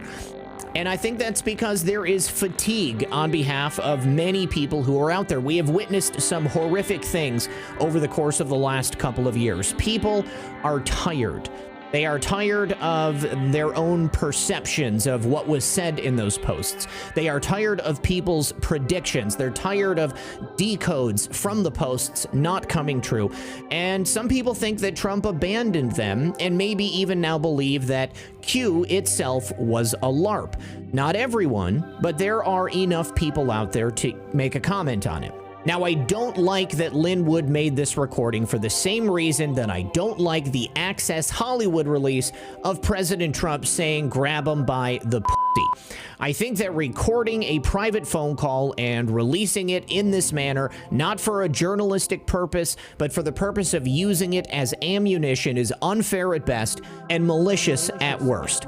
And I think that's because there is fatigue on behalf of many people who are out there. We have witnessed some horrific things over the course of the last couple of years. People are tired. They are tired of their own perceptions of what was said in those posts. They are tired of people's predictions. They're tired of decodes from the posts not coming true. And some people think that Trump abandoned them and maybe even now believe that Q itself was a LARP. Not everyone, but there are enough people out there to make a comment on it. Now, I don't like that Linn Wood made this recording for the same reason that I don't like the Access Hollywood release of President Trump saying grab him by the pussy. I think that recording a private phone call and releasing it in this manner, not for a journalistic purpose, but for the purpose of using it as ammunition, is unfair at best and malicious at worst.